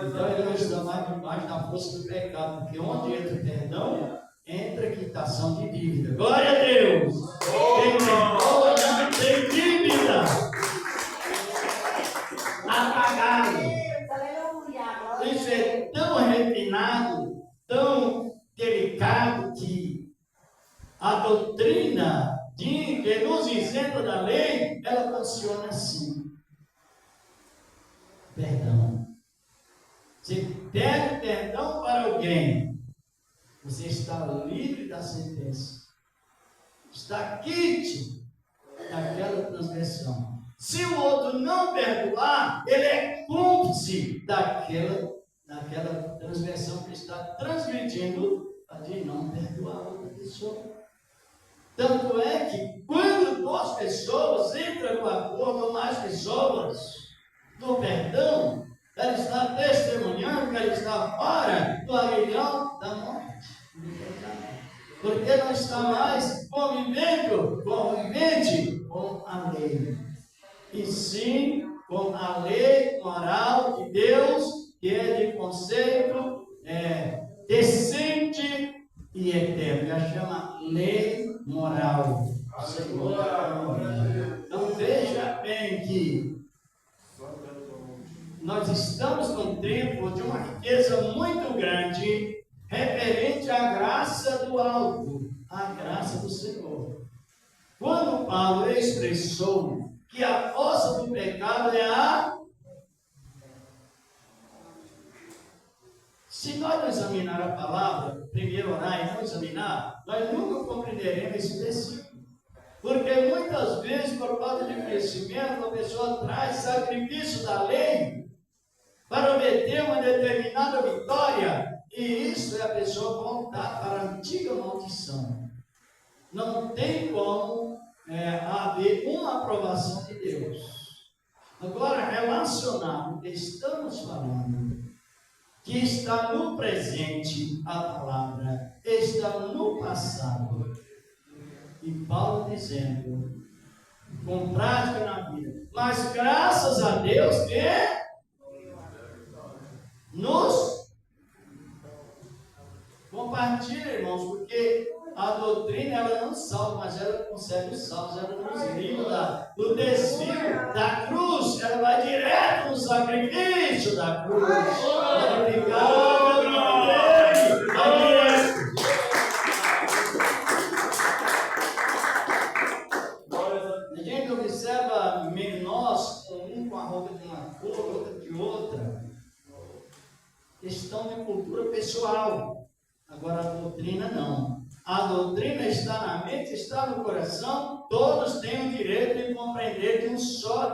Então ele não está mais debaixo da força do pecado, porque onde entra o perdão, entra a quitação de dívida. Glória a Deus! Quem perdoa não tem dívida a pagar. Isso é tão refinado, tão delicado, que a doutrina que nos isenta da lei, ela funciona assim. Perdão. Você pede perdão para alguém, você está livre da sentença. Está quite daquela transgressão. Se o outro não perdoar, ele é cúmplice daquela transgressão que está transgredindo de não perdoar a outra pessoa. Tanto é que quando duas pessoas entram no acordo, ou mais pessoas, do perdão, ela está testemunhando que ela está fora do aguilhão da morte. Porque não está mais convivente com a lei. E sim com a lei moral de Deus, que é de conceito decente e eterno. Ela chama lei moral. Então veja bem que nós estamos num tempo de uma riqueza muito grande referente à graça do alto, à graça do Senhor. Quando Paulo expressou que a força do pecado é a... Se nós não examinar a palavra, primeiro orar e não examinar, nós nunca compreenderemos esse versículo. Porque muitas vezes, por falta de conhecimento, a pessoa traz sacrifício da lei para obter uma determinada vitória, e isso é a pessoa voltar para a antiga maldição. Não tem como haver uma aprovação de Deus. Agora, relacionado, estamos falando que está no presente a palavra, está no passado. E Paulo dizendo, com prática na vida, mas graças a Deus que nos compartilha, irmãos, porque a doutrina ela não salva, mas ela consegue os salvos, ela nos livra do desvio da cruz, ela vai direto no sacrifício da cruz. Glorificado o nome dele, vai direto. A gente observa menores, um com a roupa de uma cor, outra de outra. Questão de cultura pessoal. Agora a doutrina não. A doutrina está na mente, está no coração. Todos têm o direito de compreender de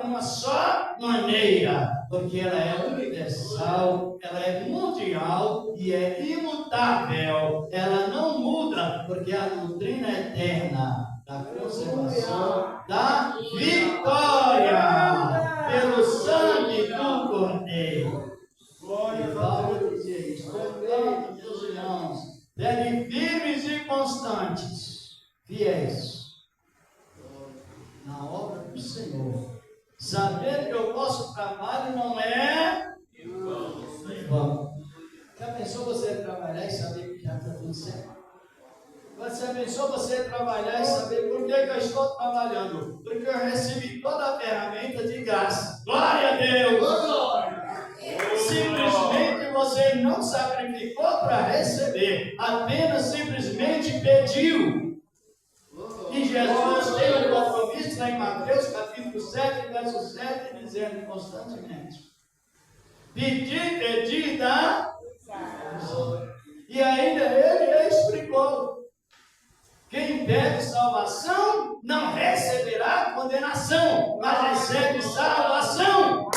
uma só maneira. porque ela é universal, ela é mundial e é imutável. Ela não muda, porque a doutrina é eterna da conservação da vitória pelo sangue do Cordeiro. E Paulo dizia isso: portanto, meus irmãos, devem firmes e constantes, fiéis na obra do Senhor, saber que o vosso trabalho não é em vão. Já pensou você trabalhar e saber que já está tudo certo? Você pensou você trabalhar e saber por que eu estou trabalhando? Porque eu recebi toda a ferramenta de graça. Glória a Deus! Simplesmente você não sacrificou para receber, apenas simplesmente pediu. E Jesus tem um compromisso lá em Mateus capítulo 7, verso 7, dizendo constantemente: pedir, pedir, dá. E ainda ele explicou: quem pede salvação não receberá condenação, mas recebe salvação.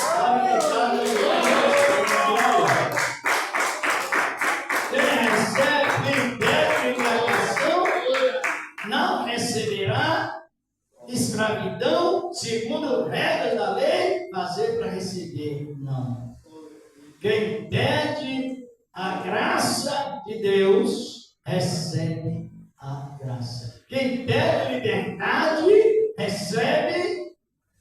Quem recebe, pede salvação, não receberá escravidão, segundo regras da lei, fazer para receber. Não. Quem pede a graça de Deus, recebe a graça. Quem pede liberdade, recebe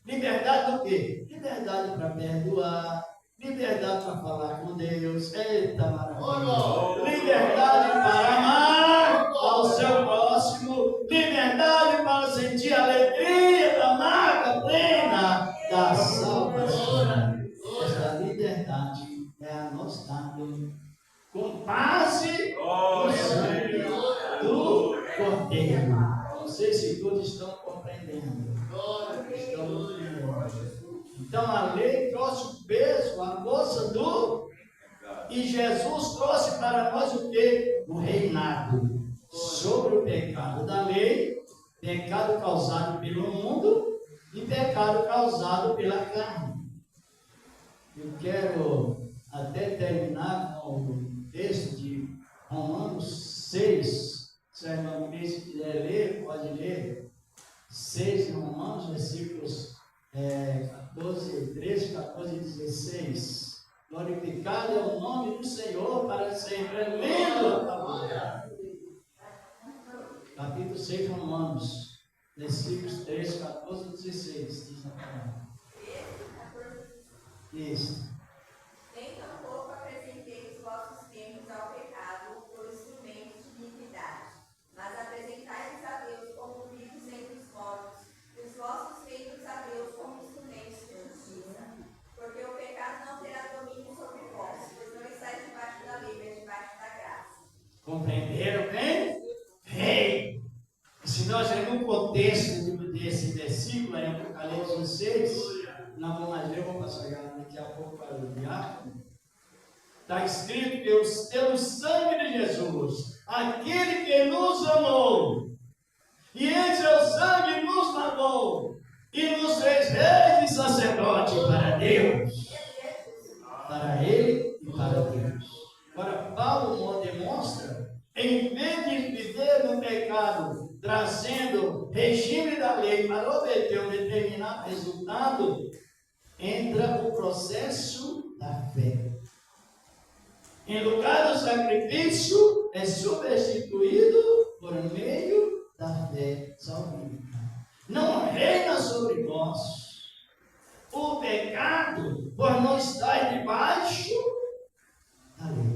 liberdade do quê? Liberdade para perdoar, liberdade para falar com Deus. Eita maravilha! Liberdade para amar ao seu próximo, liberdade para sentir a alegria da marca plena da salvação. Esta liberdade é anostada com base no sangue do Cordeiro. Não sei se todos estão compreendendo. Então a lei trouxe o peso, a força do... E Jesus trouxe para nós o quê? O reinado sobre o pecado da lei, pecado causado pelo mundo e pecado causado pela carne. Eu quero até terminar com o texto de Romanos 6. Se a irmã se quiser ler, pode ler. 6 em Romanos, versículos 14, 13, 14 e 16. Glorificado é o nome do Senhor para sempre. É lindo a palavra. Capítulo 6, Romanos, versículos 13, 14 e 16. Diz a palavra. Isso. Nem tampouco apresentei os vossos membros ao pecado por instrumentos de iniquidade, mas apresentai-vos a Deus como vivos entre os mortos, e os vossos membros a Deus como instrumentos de justiça. Porque o pecado não terá domínio sobre vós, pois não estáis debaixo da lei, mas debaixo da graça. Compreenderam bem? Rei! Se nós vemos o contexto desse versículo em Apocalipse 6, não vou mais ler, vou passar daqui a pouco para o diácono. Está escrito: pelo sangue de Jesus, aquele que nos amou, e em seu sangue nos lavou, e nos fez reis e sacerdote para Deus, para Ele e para Deus. Agora, Paulo demonstra, em vez de viver no pecado, trazendo regime da lei para obter um determinado resultado, entra o processo da fé. Em lugar do sacrifício, é substituído por meio da fé salvífica. Não reina sobre vós o pecado, por não estar debaixo da lei.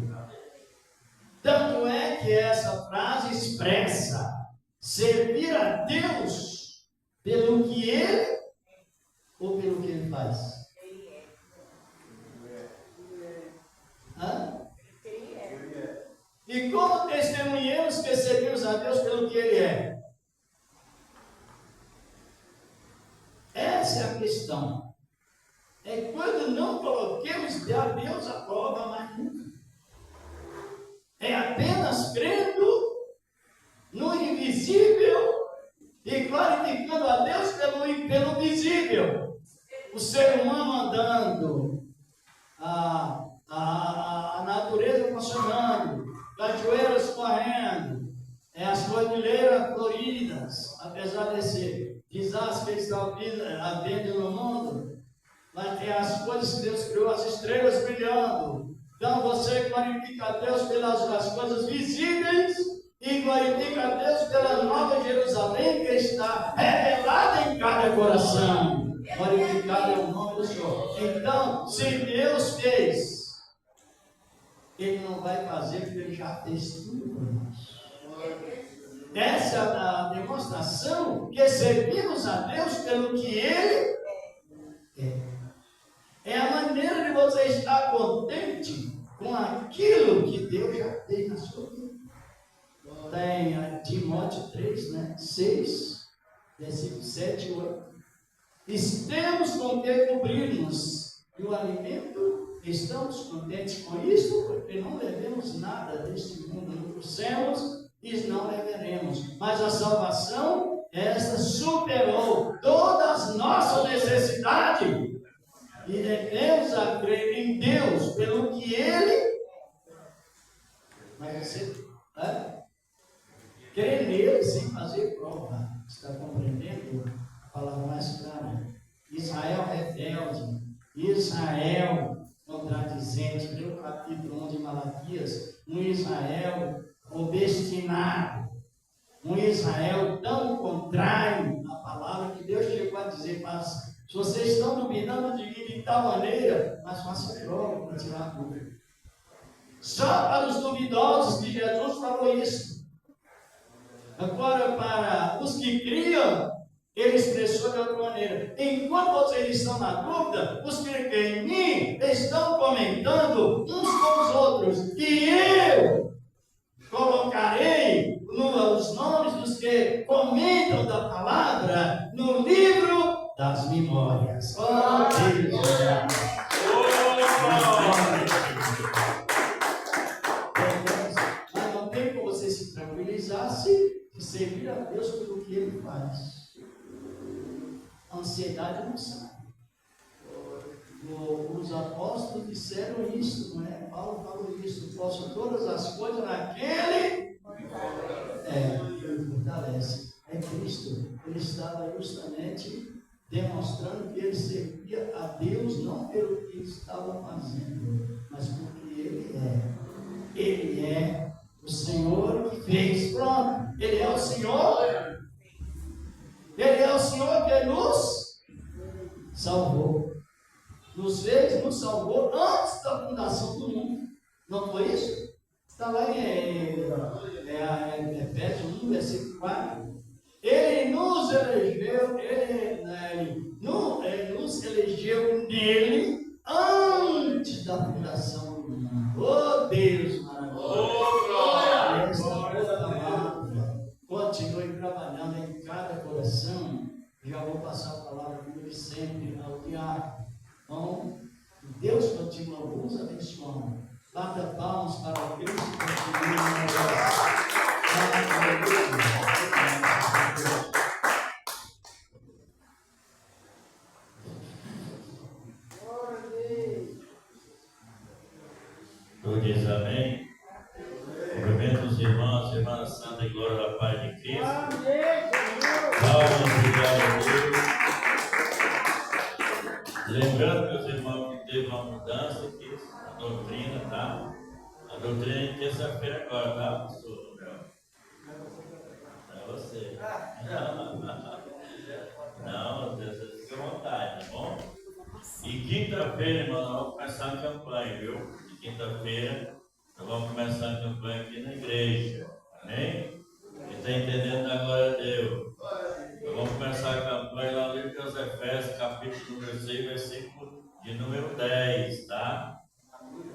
Tanto é que essa frase expressa servir a Deus pelo que Ele ou pelo que Ele faz. Hã? E como testemunhamos que servimos a Deus pelo que Ele é? Essa é a questão. É quando não coloquemos a Deus à prova mais nunca. É apenas crendo no invisível e glorificando a Deus pelo visível. O ser humano andando as cordilheiras floridas, apesar desse desastre que está havendo no mundo, mas tem as coisas que Deus criou, as estrelas brilhando. Então você glorifica a Deus pelas as coisas visíveis e glorifica a Deus pela nova Jerusalém que está revelada em cada coração. Glorificado é o nome do Senhor. Então, se Deus fez, Ele não vai fazer porque Ele já fez tudo por nós. Essa é a demonstração que servimos a Deus pelo que Ele é. É a maneira de você estar contente com aquilo que Deus já fez na sua vida. Tem Timóteo 3, 6, versículo 7 e 8. Temos com que cobrir-nos e o alimento, estamos contentes com isso, porque não levemos nada deste mundo, não trouxemos e não levaremos. Mas a salvação, esta superou todas as nossas necessidades. E devemos a crer em Deus pelo que Ele. Mas você crê nele sem fazer prova. Está compreendendo a palavra mais clara? Israel rebelde, Israel contradizente. Lê o capítulo 1 de Malaquias. Um Israel obstinado, um Israel tão contrário à palavra que Deus chegou a dizer para se vocês estão duvidando de mim de tal maneira, mas façam prova para tirar a dúvida. Só para os duvidosos que Jesus falou isso. Agora, para os que criam, ele expressou de outra maneira. Enquanto vocês estão na dúvida, os que creem em mim estão comentando uns com os outros. E eu colocarei os nomes dos que comentam da palavra no livro das memórias. Oh, Deus! Mas não tem como você se tranquilizar se servir a Deus pelo que Ele faz. A ansiedade não sabe. Os apóstolos disseram isso, não é? Paulo falou isso. Posso todas as coisas naquele que ele fortalece. É Cristo. Ele estava justamente demonstrando que ele servia a Deus não pelo que eles estavam fazendo, mas porque Ele é. Ele é o Senhor que fez. Pronto. Ele é o Senhor. Ele é o Senhor que nos salvou. Nos fez, nos salvou antes da fundação do mundo. Não foi isso? Está lá em Efésios 1, versículo 4. Ele nos elegeu, ele nos elegeu nele antes da fundação do mundo. Oh Deus maravilhoso! Esta palavra continue trabalhando em cada coração. Já vou passar a palavra como sempre ao diácono. Então, Deus continua nos abençoando. Bata palmas para Cristo continue na nossa. Tu diz amém? Cumprimento os irmãos, irmã Santa e Glória da Paz de Cristo. Palmas e glória a Deus. Lembrando, meus irmãos, que teve uma mudança aqui, a doutrina, tá? A doutrina é de terça-feira agora, tá, pastor? Não é você. Não, você fica à vontade, tá bom? E quinta-feira, irmão, nós vamos começar a campanha, viu? Quinta-feira, nós vamos começar a campanha aqui na igreja. Amém? Quem está entendendo da glória a Deus? Nós vamos começar a campanha lá no livro de Efésios, capítulo número 6, versículo de número 10, tá?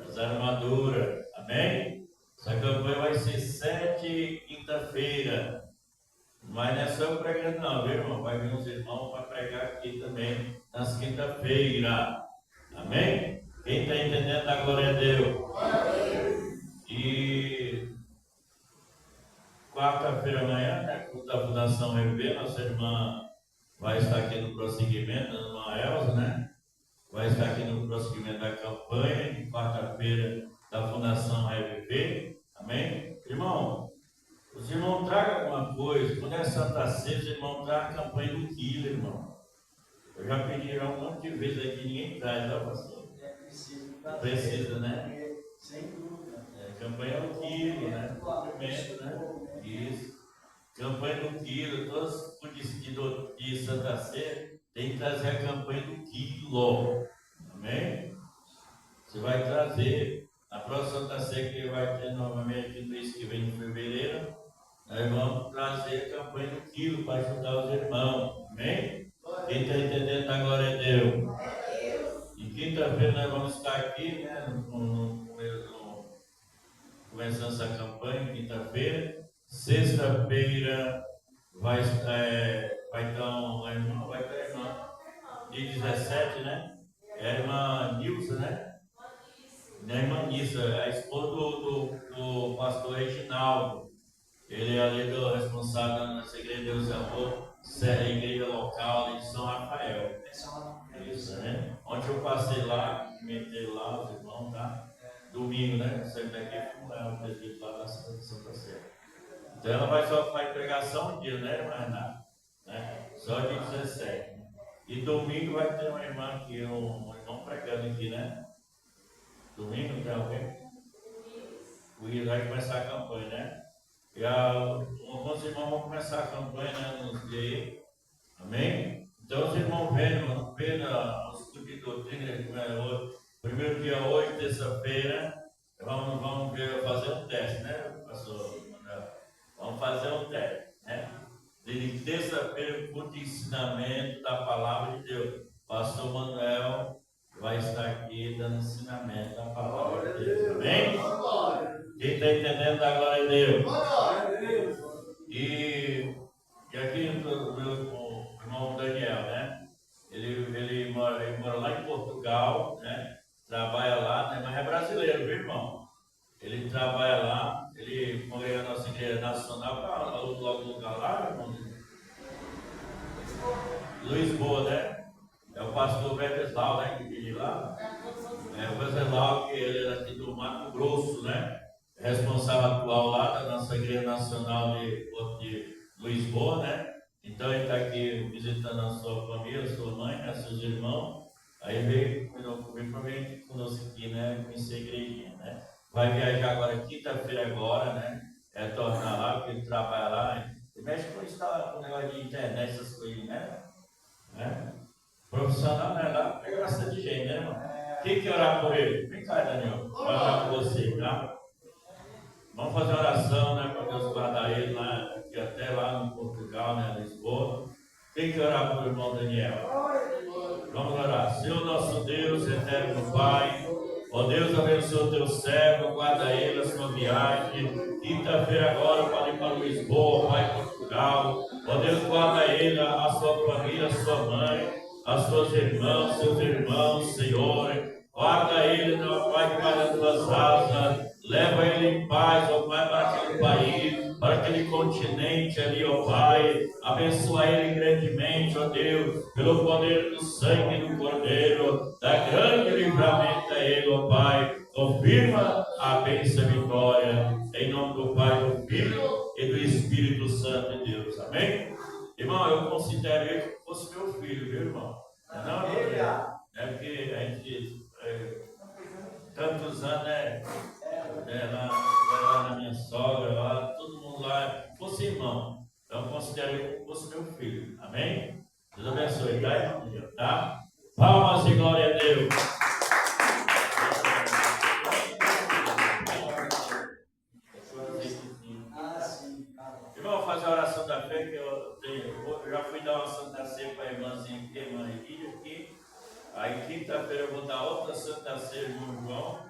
As armaduras. Amém? Essa campanha vai ser 7 quinta-feira. Mas não é só eu pregando não, viu, irmão? Vai vir uns irmãos para pregar aqui também nas quinta-feiras. Amém? Quem está entendendo da glória a Deus? E quarta-feira amanhã, né, culto da Fundação RB, nossa irmã vai estar aqui no prosseguimento, a irmã Elza, né? Vai estar aqui no prosseguimento da campanha de quarta-feira da Fundação RB. Amém? Irmão, os irmãos tragam coisa. Quando é Santa Ceia, os irmãos trazem a campanha do quilo, irmão. Eu já pedi já um monte de vezes aqui, ninguém traz, ó, pastor. Precisa, né? Sem dúvida. Campanha do quilo, né? Cumprimento, né? Isso. Campanha do quilo, todos os de Santa Ceia tem que trazer a campanha do quilo. Amém? Você vai trazer. A próxima Santa Ceia que vai ter novamente no mês que vem, em fevereiro, nós vamos trazer a campanha do quilo para ajudar os irmãos. Amém? Quem está entendendo, dá glória a Deus. E quinta-feira nós vamos estar aqui, né? Começando essa campanha, quinta-feira. Sexta-feira vai estar uma irmã, dia 17, né? É a irmã Nilza, né? A irmã Nilza, a esposa do pastor Reginaldo. Ele é ali do responsável nessa igreja Deus e Amor, a igreja local de São Rafael. Isso, né? Ontem eu passei lá, metei lá os irmãos, tá? Domingo, né? Sempre aqui, como é o presídio lá da Santa Ceia. Então ela vai só fazer pregação um dia, né, irmã Renata? Né? Só dia 17. Né? E domingo vai ter uma irmã aqui, um irmão pregando aqui, né? Domingo tem alguém? O Rio vai começar a campanha, né? E alguns irmãos vão começar a campanha, né, nos dias. Amém? Então os irmãos vendo os estudos de doutrina, primeiro dia hoje, terça-feira, vamos fazer um teste, né, pastor? Vamos fazer um teste, né? De terça-feira, culto de ensinamento da palavra de Deus. Pastor Manuel vai estar aqui dando ensinamento da palavra de Deus. Amém? Quem está entendendo, dá glória a Deus. E aqui o meu irmão Daniel, né? Ele mora lá em Portugal, né? Trabalha lá, né? Mas é brasileiro, viu, irmão? Ele trabalha lá, ele congrega a nossa igreja nacional para logo lugar lá, irmão. Lisboa, né? É o pastor Venceslau, né? Que vive lá. É o Venceslau, que ele era aqui do Mato Grosso, né? Responsável atual lá da nossa igreja nacional de Lisboa, né? Então ele está aqui visitando a sua família, a sua mãe, né? Seus irmãos. Aí veio conosco aqui, né? Conhecer a igrejinha, né? Vai viajar agora, quinta-feira agora, né? Tornar lá, porque ele trabalha lá. Ele mexe com o negócio de internet, essas coisas, né? Profissional, né? Lá pega bastante gente, né, irmão? Quem quer orar por ele? Vem cá, Daniel. Vai orar por você, tá? Vamos fazer oração, né? Para Deus guardar ele lá, aqui até lá no Portugal, né? Lisboa. Quem quer orar por o irmão Daniel? Vamos orar. Senhor nosso Deus, eterno Pai. Ó Deus, abençoa o teu servo, guarda ele, a sua viagem. Quinta-feira agora, para ir para Lisboa, Pai, Portugal. Ó Deus, guarda ele, a sua família, a sua mãe, as suas irmãs, seus irmãos, Senhor. Guarda ele, meu Pai, que vai nas tuas asas. Leva ele em paz, ó Pai, para aquele país, para aquele continente ali, ó Pai. Abençoa ele grandemente, ó Deus, pelo poder do sangue do Cordeiro. Dá grande livramento a ele, ó Pai. Confirma a bênção e a vitória. Em nome do Pai, do Filho e do Espírito Santo de Deus. Amém? Irmão, eu considero ele como fosse meu filho, viu, irmão? Não, é porque a gente tantos anos, né? Lá na minha sogra, lá, todo mundo lá, fosse irmão. Então eu considero ele como fosse meu filho. Amém? Deus abençoe, tá, irmão? Tá? Palmas e glória a Deus. Irmão, vou fazer a oração da fé que eu já fui dar uma Santa Ceia para a irmãzinha aqui, a irmã Lídia aqui. Aí quinta-feira eu vou dar outra Santa Ceia no João.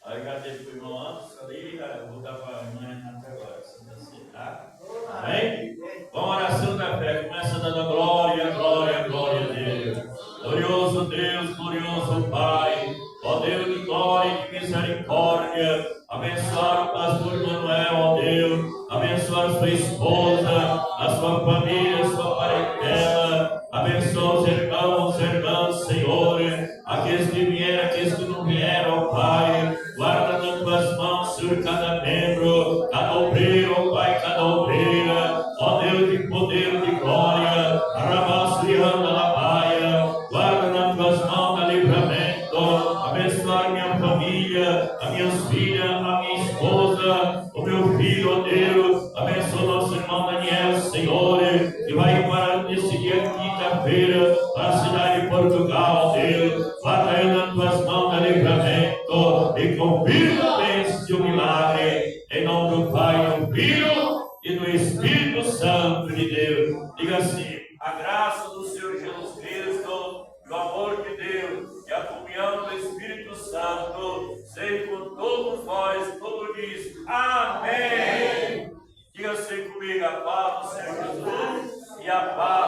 Aí eu já dei para o irmão antes, ali, eu vou dar para a irmã Renata agora, Santa Ceia, tá? Amém? Vamos oração da fé, começa dando glória, glória, glória a Deus. Glorioso Deus, glorioso Pai, ó Deus de glória e de misericórdia, abençoar o pastor Manuel, ó Deus, abençoar a sua esposa, a sua família, a sua parentela, abençoa os irmãos, irmãs, Senhor, aqueles que vieram, aqueles que não vieram, ó Pai, guarda nas tuas mãos, Senhor, cada membro, cada obreiro, ó Pai, cada obreira, ó Deus. Espírito Santo de Deus. Diga assim: a graça do Senhor Jesus Cristo, o amor de Deus e a comunhão do Espírito Santo seja com todos nós, todo diz amém. Diga assim comigo: a paz do Senhor Jesus e a paz